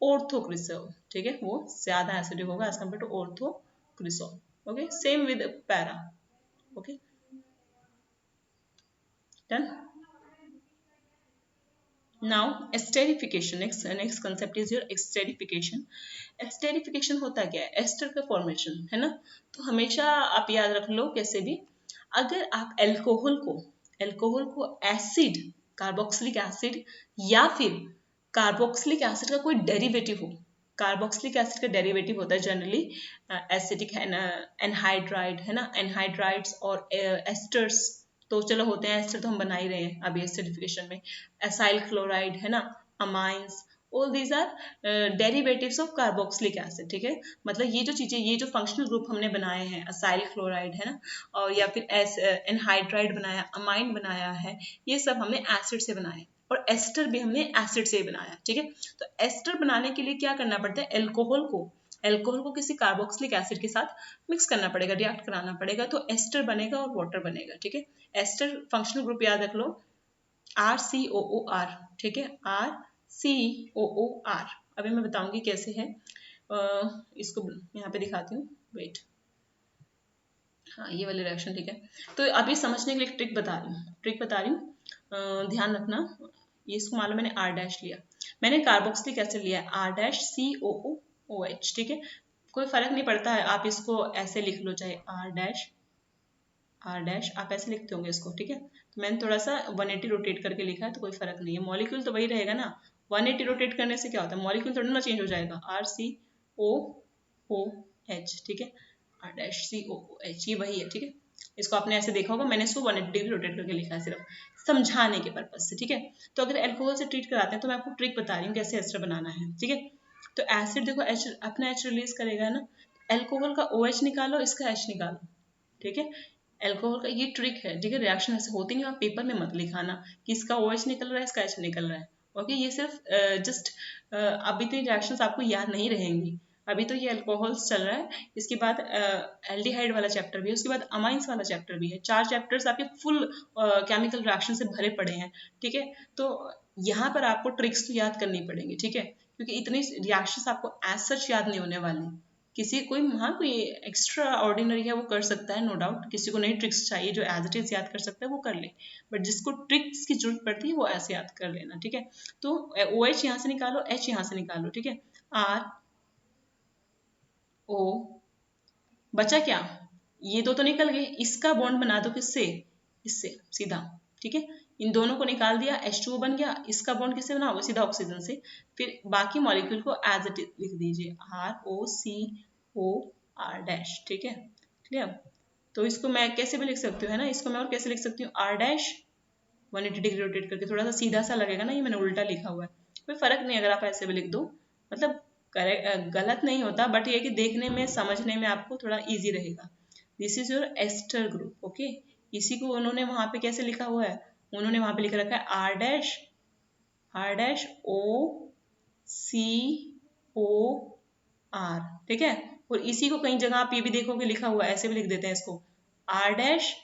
ortho cresol, ठीक है, वो ज्यादा एसिडिक होगा as compare to ortho cresol. Okay, same with para. Okay, done. Now esterification, next concept is your esterification. Esterification होता क्या है, एस्टर का फॉर्मेशन है ना। तो हमेशा आप याद रख लो कैसे भी, अगर आप एल्कोहल को एसिड, कार्बोक्सिलिक एसिड या फिर कार्बोक्सिलिक एसिड का कोई डेरिवेटिव हो, कार्बोक्सिलिक एसिड का डेरिवेटिव होता है जनरली एसिटिक एनहाइड्राइड है ना, एनहाइड्राइड्स और एस्टर्स, तो चलो होते हैं एस्टर तो हम बना ही रहे हैं अभी एसिडिफिकेशन में, एसाइल क्लोराइड है ना, amines, all these are derivatives of carboxylic acid, ठीक है। मतलब ये जो चीजें, ये जो फंक्शनल ग्रुप हमने बनाए हैं, असाइल क्लोराइड है ना, और या फिर एनहाइड्राइड बनाया, अमाइन बनाया है, ये सब हमने एसिड से बनाए, और एस्टर भी हमने एसिड से बनाया, ठीक है। तो एस्टर बनाने के लिए क्या करना पड़ता है, एल्कोहल को किसी कार्बोक्सिलिक एसिड के साथ मिक्स करना पड़ेगा, रिएक्ट कराना पड़ेगा, तो एस्टर बनेगा और वाटर बनेगा, ठीक है। एस्टर फंक्शनल ग्रुप याद रख लो, RCOOR, ठीक है, RCOOR। अभी मैं बताऊंगी कैसे है, इसको यहाँ पे दिखाती हूँ, वेट, हाँ ये वाली रिएक्शन, ठीक है। तो अभी समझने के लिए ट्रिक बता रही हूँ, ध्यान रखना। ये इसको मान लो मैंने R' लिया, मैंने कार्बोक्सिलिक एसिड लिया RCOOH, ठीक है, कोई फर्क नहीं पड़ता है, आप इसको ऐसे लिख लो, चाहे R' आप ऐसे लिखते होंगे इसको, ठीक है। तो मैंने थोड़ा सा 180 रोटेट करके लिखा है, तो कोई फर्क नहीं है, मॉलिक्यूल तो वही रहेगा ना। 180 रोटेट करने से क्या होता है, मॉलिक्यूल थोड़ा ना चेंज हो जाएगा, RCOOH, ठीक है, RCOOH, ये वही है, ठीक है। इसको आपने ऐसे देखा होगा, मैंने इसको 180 डिग्री रोटेट करके लिखा है सिर्फ समझाने के पर्पज से, ठीक है। तो अगर एल्कोहल से ट्रीट कराते हैं तो मैं आपको ट्रिक बता रही हूँ कैसे एस्टर बनाना है, ठीक है। तो एसिड देखो H अपना H रिलीज करेगा ना, एल्कोहल का OH निकालो, इसका H निकालो, ठीक है। एल्कोहल का ये ट्रिक है, ठीक है, रिएक्शन ऐसे होती नहीं, आप पेपर में मत लिखाना कि इसका OH निकल रहा है, इसका H निकल रहा है। ओके, ये सिर्फ जस्ट अभी तो रिएक्शंस आपको याद नहीं रहेंगी, अभी तो ये अल्कोहल्स चल रहा है, इसके बाद एल्डिहाइड वाला चैप्टर भी है, उसके बाद अमाइंस वाला चैप्टर भी है, 4 चैप्टर्स आपके फुल केमिकल रिएक्शन से भरे पड़े हैं, ठीक है। तो यहाँ पर आपको ट्रिक्स तो याद करनी पड़ेंगी, ठीक है, क्योंकि इतनी रिएक्शंस आपको एज सच याद नहीं होने वाली, किसी कोई हाँ कोई एक्स्ट्रा ऑर्डिनरी है वो कर सकता है, नो डाउट। किसी को नई ट्रिक्स चाहिए जो एज इट इज याद कर सकता है वो कर ले, बट जिसको ट्रिक्स की जरूरत पड़ती है वो ऐसे याद कर लेना, ठीक है। तो ओ एच यहाँ से निकालो, एच यहाँ से निकालो, ठीक है। आर ओ, बचा क्या, ये दो तो निकल गए, इसका बॉन्ड बना दो किससे, इससे सीधा, ठीक है। इन दोनों को निकाल दिया, H2O बन गया, इसका बॉन्ड किससे बना होगा, सीधा ऑक्सीजन से। फिर बाकी मॉलिक्यूल को एज इट इज लिख दीजिए, ROCOR डैश, ठीक है, क्लियर। तो इसको मैं कैसे भी लिख सकती हूँ, है ना, इसको मैं और कैसे लिख सकती हूँ, R डैश 180 डिग्री रोटेट करके, थोड़ा सा सीधा सा लगेगा ना, ये मैंने उल्टा लिखा हुआ है, कोई फर्क नहीं अगर आप ऐसे भी लिख दो, मतलब गलत नहीं होता, बट ये कि देखने में समझने में आपको थोड़ा इजी रहेगा। This is your ester group, okay. इसी को उन्होंने वहां पे कैसे लिखा हुआ है, उन्होंने वहां पे लिख रखा है आर डैश OCOR, ठीक है। और इसी को कई जगह आप ये भी देखोगे लिखा हुआ है, ऐसे भी लिख देते हैं इसको, R डैश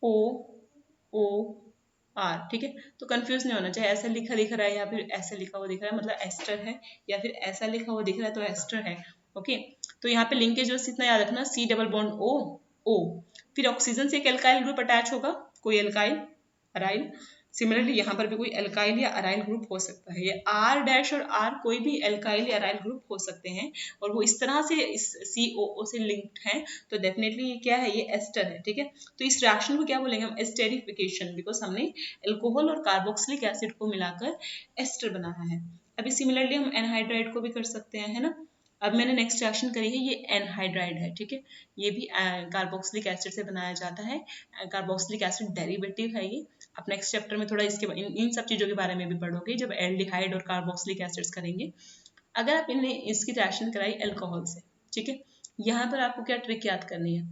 COOR, ठीक है। तो कंफ्यूज नहीं होना चाहिए, ऐसा लिखा दिख रहा है या फिर ऐसा लिखा हुआ दिख रहा है मतलब एस्टर है, या फिर ऐसा लिखा हुआ दिख रहा है तो एस्टर है, ओके। तो यहाँ पे लिंकेज बस इतना याद रखना, C डबल बॉन्ड O, फिर ऑक्सीजन से एक एल्काइल ग्रुप अटैच होगा, कोई एल्काइल अराइल। सिमिलरली यहाँ पर भी कोई एल्काइल या अराइल ग्रुप हो सकता है, ये R डैश और R कोई भी एल्काइल या अराइल ग्रुप हो सकते हैं, और वो इस तरह से इस COO से लिंक्ड हैं, तो डेफिनेटली ये क्या है, ये एस्टर है, ठीक है। तो इस रिएक्शन को क्या बोलेंगे हम, एस्टेरिफिकेशन, बिकॉज हमने एल्कोहल और कार्बोक्सिलिक एसिड को मिलाकर एस्टर बनाया है। अभी सिमिलरली हम एनहाइड्राइड को भी कर सकते हैं, है ना। अब मैंने नेक्स्ट रिएक्शन करी है, ये एनहाइड्राइड है, ठीक है। ये भी कार्बोक्सिलिक एसिड से बनाया जाता है, कार्बोक्सिलिक एसिड डेरिवेटिव है ये। आप नेक्स्ट चैप्टर में थोड़ा इसके इन सब चीज़ों के बारे में भी पढ़ोगे जब एल्डिहाइड और कार्बोक्सिलिक एसिड्स करेंगे। अगर आप इन्हें इसकी रिएक्शन कराई अल्कोहल से, ठीक है, यहाँ पर आपको क्या ट्रिक याद करनी है,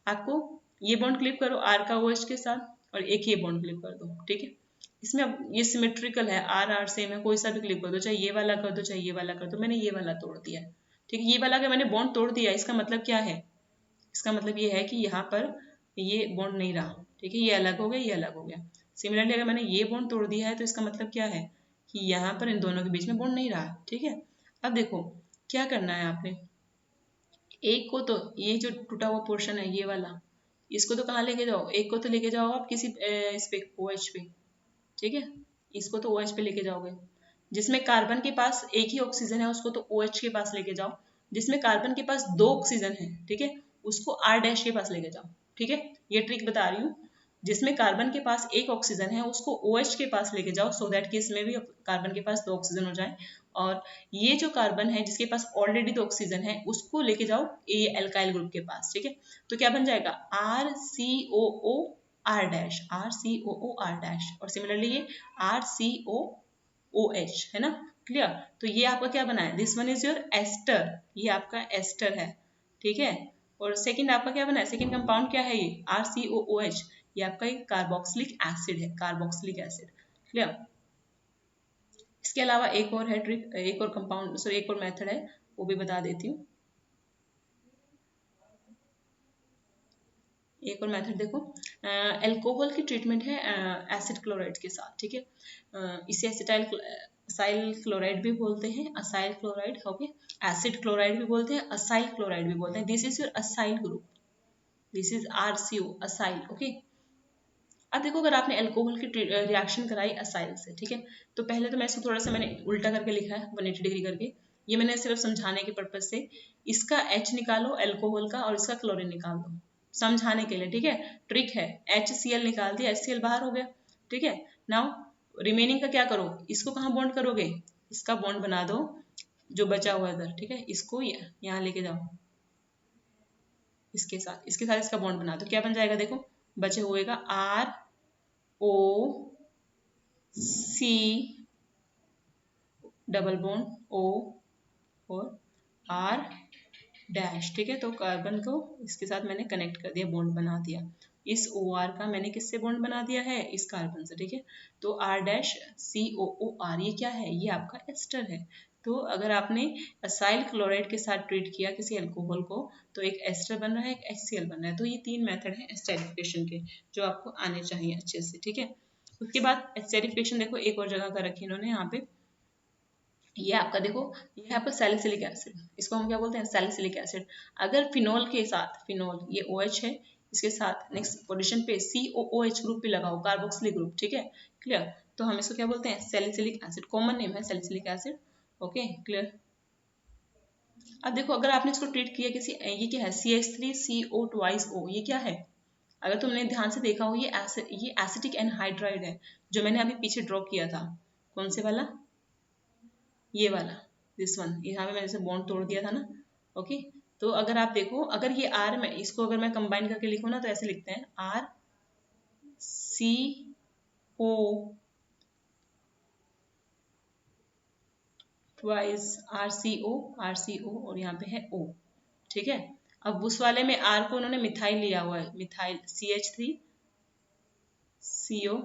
आपको ये बॉन्ड क्लिप करो R का OH के साथ और एक ये बॉन्ड क्लिप कर दो, ठीक है। इसमें अब ये सिमेट्रिकल है, R सेम है, कोई सा भी क्लिप कर दो, चाहे ये वाला कर दो चाहे ये वाला कर दो, मैंने ये वाला तोड़ दिया है, ठीक है। ये वाला अगर मैंने बॉन्ड तोड़ दिया, इसका मतलब क्या है, इसका मतलब ये है कि यहाँ पर ये बॉन्ड नहीं रहा, ठीक है, ये अलग हो गया, ये अलग हो गया। सिमिलरली अगर मैंने ये बॉन्ड तोड़ दिया है तो इसका मतलब क्या है कि यहाँ पर इन दोनों के बीच में बॉन्ड नहीं रहा, ठीक है। अब देखो क्या करना है आपने, एक को तो ये जो टूटा हुआ पोर्शन है ये वाला, इसको तो कहाँ लेके जाओ, एक को तो लेके जाओ आप किसी इस पे OH पे, ठीक है। इसको तो OH पे लेके जाओगे, जिसमें कार्बन के पास एक ही ऑक्सीजन है उसको तो OH के पास लेके जाओ, जिसमें कार्बन के पास दो ऑक्सीजन है, ठीक है, उसको R डैश के पास लेके जाओ, ठीक है। ये ट्रिक बता रही हूँ, जिसमें कार्बन के पास एक ऑक्सीजन है उसको OH के पास लेके जाओ, सो दैट कि इसमें भी कार्बन के पास दो ऑक्सीजन हो जाए, और ये जो कार्बन है जिसके पास ऑलरेडी दो ऑक्सीजन है उसको लेके जाओ ये एल्काइल ग्रुप के पास, ठीक है। तो क्या बन जाएगा, RCOOR डैश, RCOOR डैश, और सिमिलरली ये RCOOH, है ना, क्लियर। तो ये आपका क्या बना है, this one is your ester, ये आपका एस्टर है, ठीक है। और सेकंड आपका क्या बना है, सेकंड कंपाउंड क्या है, ये RCOOH, ये आपका एक कार्बोक्सिलिक एसिड है, कार्बोक्सिलिक एसिड, क्लियर। इसके अलावा एक और है ट्रिक, एक और कंपाउंड सॉरी एक और मेथड है, वो भी बता देती हूँ। एक और मेथड देखो, अल्कोहल की ट्रीटमेंट है एसिड क्लोराइड के साथ, ठीक है। इसे असाइल क्लोराइड भी बोलते हैं, acyl chloride, okay. Acid chloride भी बोलते हैं, असाइल क्लोराइड भी बोलते हैं। This is your acyl group, this is RCO, acyl, okay. अब देखो अगर आपने अल्कोहल की रिएक्शन कराई असाइल से, ठीक है, तो पहले तो मैं इसको थोड़ा सा मैंने उल्टा करके लिखा है 180 डिग्री करके, ये मैंने सिर्फ समझाने के पर्पज से, इसका H निकालो अल्कोहल का और इसका क्लोरीन निकाल दो, समझाने के लिए, ठीक है। ट्रिक है, HCl निकाल दिया, HCl बाहर हो गया, ठीक है। नाउ रिमेनिंग का क्या करो, इसको कहाँ बॉन्ड करोगे, इसका बॉन्ड बना दो जो बचा हुआ इधर, ठीक है, इसको यहाँ लेके जाओ, इसके साथ इसका बॉन्ड बना दो, क्या बन जाएगा देखो, बचे हुए का ROC डबल बॉन्ड O और R डैश, ठीक है। तो कार्बन को इसके साथ मैंने कनेक्ट कर दिया, बॉन्ड बना दिया, इस OR का मैंने किससे बॉन्ड बना दिया है, इस कार्बन से, ठीक है। तो R डैश COOR, ये क्या है, ये आपका एस्टर है। तो अगर आपने असाइल क्लोराइड के साथ ट्रीट किया किसी अल्कोहल को तो एक एस्टर बन रहा है, एक HCl बन रहा है। तो ये तीन मेथड है एस्टेरिफिकेशन के जो आपको आने चाहिए अच्छे से, ठीक है। उसके बाद एस्टेरिफिकेशन देखो एक और जगह का रखी इन्होंने यहाँ पे, ये आपका देखो, ये है आपका सैलिसिलिक एसिड, इसको हम क्या बोलते हैं, सैलिसिलिक एसिड। अगर फिनोल के साथ, फिनोल ये OH है, इसके साथ नेक्स्ट पोजीशन पे COOH ग्रुप भी लगाओ, कार्बोक्सिलिक ग्रुप, ठीक है, क्लियर। तो हम इसको क्या बोलते हैं, सैलिसिलिक एसिड, कॉमन नेम है सैलिसिलिक एसिड। Okay clear. अब देखो, अगर आपने इसको ट्रीट किया किसी, ये क्या है, CH3CO2O, ये क्या है, अगर तुमने ध्यान से देखा हो, ये एसिटिक एनहाइड्राइड है, जो मैंने अभी पीछे ड्रॉ किया था, कौन से वाला, ये वाला, दिस वन, यहाँ पे मैंने इसे बॉन्ड तोड़ दिया था ना। ओके, तो अगर आप देखो, अगर ये आर में, इसको अगर मैं कंबाइन करके लिखूँ ना, तो ऐसे लिखते हैं RCO ट्वाइस, RCO और यहाँ पे है O, ठीक है। अब उस वाले में R को उन्होंने मिथाइल लिया हुआ है, मिथाइल CH3CO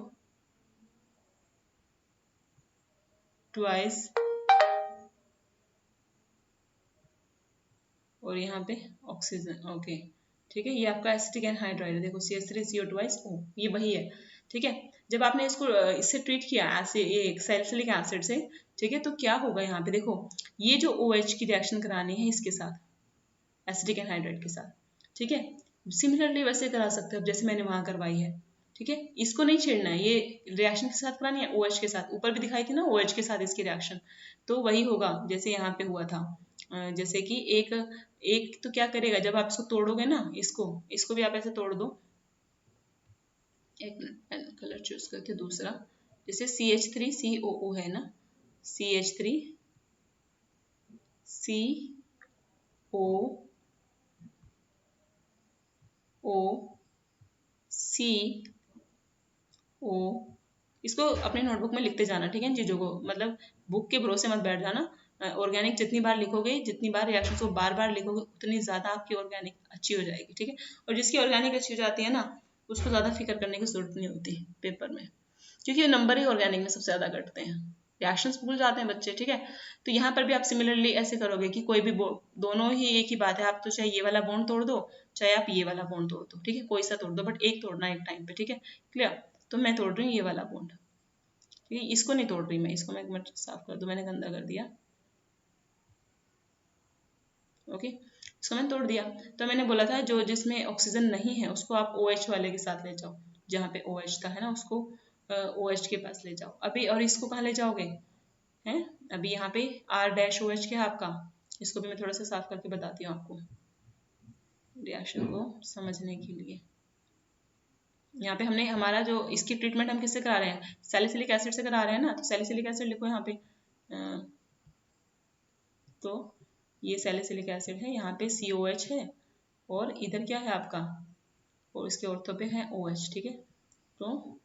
ट्वाइस, और यहाँ पे ऑक्सीजन। ओके ठीक है, ये आपका एसिटिक एनहाइड्राइड है, देखो CH3CO2O, ये वही है, ठीक है। जब आपने इसको इससे ट्रीट किया ऐसे, ये सैलिसिलिक एसिड से, ठीक है, तो क्या होगा यहाँ पे देखो, ये जो OH की रिएक्शन करानी है इसके साथ, एसिटिक एनहाइड्राइड के साथ, ठीक है, सिमिलरली वैसे करा सकते हो जैसे मैंने वहां करवाई है, ठीक है। इसको नहीं छेड़ना है, ये रिएक्शन के साथ करानी है OH के साथ, ऊपर भी दिखाई थी ना OH के साथ इसकी रिएक्शन, तो वही होगा जैसे यहाँ पे हुआ था। जैसे कि एक एक तो क्या करेगा, जब आप इसको तोड़ोगे ना, इसको इसको भी आप ऐसे तोड़ दो, एक मिनट पेन कलर चूज करके दूसरा, जैसे CH3COO है ना, CH3COO, इसको अपने नोटबुक में लिखते जाना, ठीक है, इन चीज़ों को, मतलब बुक के भरोसे मत बैठ जाना। ऑर्गेनिक जितनी बार लिखोगे, जितनी बार रिएक्शन को बार बार लिखोगे, उतनी ज़्यादा आपकी ऑर्गेनिक अच्छी हो जाएगी, ठीक है। और जिसकी ऑर्गेनिक अच्छी हो जाती है ना, उसको ज़्यादा फिक्र करने की जरूरत नहीं होती पेपर में, क्योंकि नंबर ही ऑर्गेनिक में सबसे ज़्यादा घटते हैं, रिएक्शंस भूल जाते हैं बच्चे, ठीक है। तो यहाँ पर भी आप सिमिलरली ऐसे करोगे कि कोई भी दोनों ही एक ही बात है, आप तो चाहे ये वाला बॉन्ड तोड़ दो, चाहे आप ये वाला बॉन्ड तोड़ दो, ठीक है, कोई सा तोड़ दो, बट एक तोड़ना एक टाइम पे, ठीक है, क्लियर। तो मैं तोड़ रही हूँ ये वाला बॉन्ड, ठीक है, इसको नहीं तोड़ रही मैं, इसको मैं एक मिनट साफ कर दूं, मैंने गंदा कर दिया। ओके, इसको मैंने तोड़ दिया। तो मैंने बोला था जो जिसमें ऑक्सीजन नहीं है उसको आप OH वाले के साथ ले जाओ, जहाँ पे OH था है ना, उसको OH के पास ले जाओ अभी, और इसको कहाँ ले जाओगे, हैं अभी यहाँ पे R-OH क्या है आपका, इसको भी मैं थोड़ा सा साफ करके बताती हूँ आपको, रिएक्शन को समझने के लिए। यहाँ पे हमने हमारा जो इसकी ट्रीटमेंट हम किससे करा रहे हैं, सैलिसिलिक एसिड से करा रहे हैं ना, तो सैलिसिलिक एसिड लिखो यहाँ पे, तो ये सैलिसिलिक एसिड है, यहाँ पे COH है, और इधर क्या है आपका, और इसके ऑर्थो पे है OH, ठीक है। तो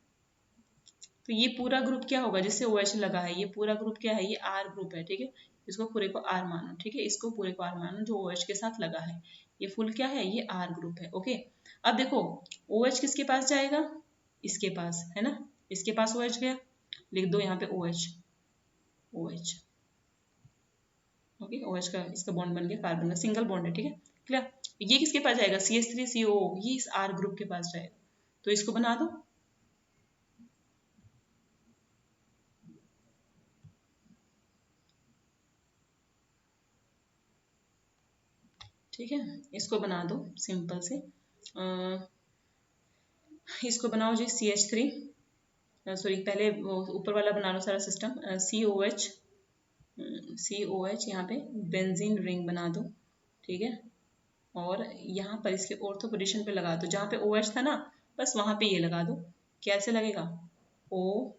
ये पूरा ग्रुप क्या होगा, जिससे OH लगा है, ये पूरा ग्रुप क्या है, ये R ग्रुप है, ठीक है। इसको पूरे को R मानो, ठीक है, इसको पूरे को R मानो जो OH के साथ लगा है, ये फुल क्या है, ये R ग्रुप है। ओके, अब देखो OH किसके पास जाएगा, इसके पास है ना, इसके पास OH गया, लिख दो यहाँ पे OH। ओके, OH का इसका बॉन्ड बन गया, कार्बन का सिंगल बॉन्ड है, ठीक है, क्लियर। ये किसके पास जाएगा, CH3COO, ये इस R ग्रुप के पास जाएगा, तो इसको बना दो, ठीक है, इसको बना दो सिंपल से, इसको बनाओ जी CH3, सॉरी पहले ऊपर वाला बना लो सारा सिस्टम, COH यहाँ पे बेंजीन रिंग बना दो, ठीक है, और यहाँ पर इसके ऑर्थो पोजीशन पे लगा दो, जहाँ पे OH था ना, बस वहाँ पे ये लगा दो, कैसे लगेगा, OCO,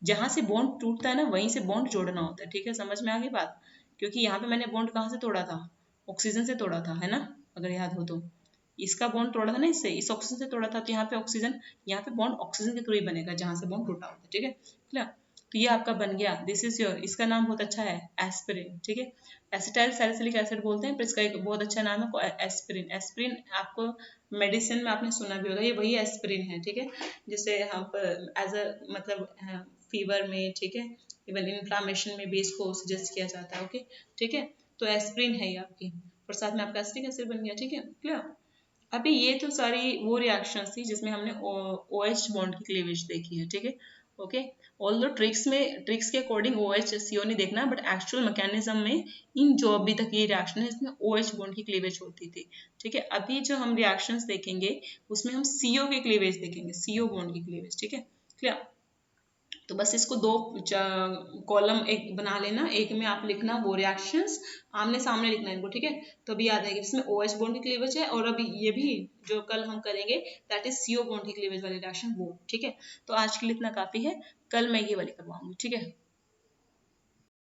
जहाँ से बॉन्ड टूटता है ना वहीं से बॉन्ड जोड़ना होता है, ठीक है, समझ में आ गई बात, क्योंकि यहाँ पे मैंने बॉन्ड कहाँ से तोड़ा था, ऑक्सीजन से तोड़ा था, है ना, अगर याद हो तो, इसका बॉन्ड तोड़ा था ना, इससे इस ऑक्सीजन से तोड़ा था, तो यहाँ पे ऑक्सीजन, यहाँ पे बॉन्ड ऑक्सीजन के थ्रू ही बनेगा जहाँ से बॉन्ड टूटा होता है, ठीक है, क्लियर। तो ये आपका बन गया, दिस इज योर, इसका नाम बहुत अच्छा है एस्पिरिन, ठीक है, एसिटाइल सैलिसिलिक एसिड बोलते हैं, पर इसका एक बहुत अच्छा नाम है एस्पिरिन। एस्पिरिन आपको मेडिसिन में आपने सुना भी होगा, ये वही एस्पिरिन है, ठीक है, जिसे हम एज अ मतलब फीवर में, ठीक है, इवन इन्फ्लामेशन में भी इसको सजेस्ट किया जाता है। ओके ठीक है, तो एस्पिरिन है ये आपकी, और साथ में आपका एसिटिक एसिड बन गया, ठीक है, क्लियर। अभी ये तो सारी वो रिएक्शंस थी जिसमें हमने OH बॉन्ड की क्लीवेज देखी है, ठीक है, ओके। ऑल दो ट्रिक्स के अकॉर्डिंग OH CO नहीं देखना, बट एक्चुअल मैकेनिज्म में इन जो अभी तक ये रिएक्शन है इसमें OH बॉन्ड की क्लीवेज होती थी, ठीक है। अभी जो हम रिएक्शंस देखेंगे उसमें हम CO की क्लीवेज देखेंगे, CO बॉन्ड की क्लीवेज, ठीक है, क्लियर। तो बस इसको दो कॉलम एक बना लेना, एक में आप लिखना वो रिएक्शंस, आमने सामने लिखना इनको, ठीक है। तो अभी याद आएगा इसमें OH बॉन्ड की क्लीवेज है, और अभी ये भी जो कल हम करेंगे दैट इज CO बॉन्ड की क्लीवेज वाली रिएक्शन वो, ठीक है। तो आज के लिए इतना काफी है, कल मैं ये वाली करवाऊंगी, ठीक है।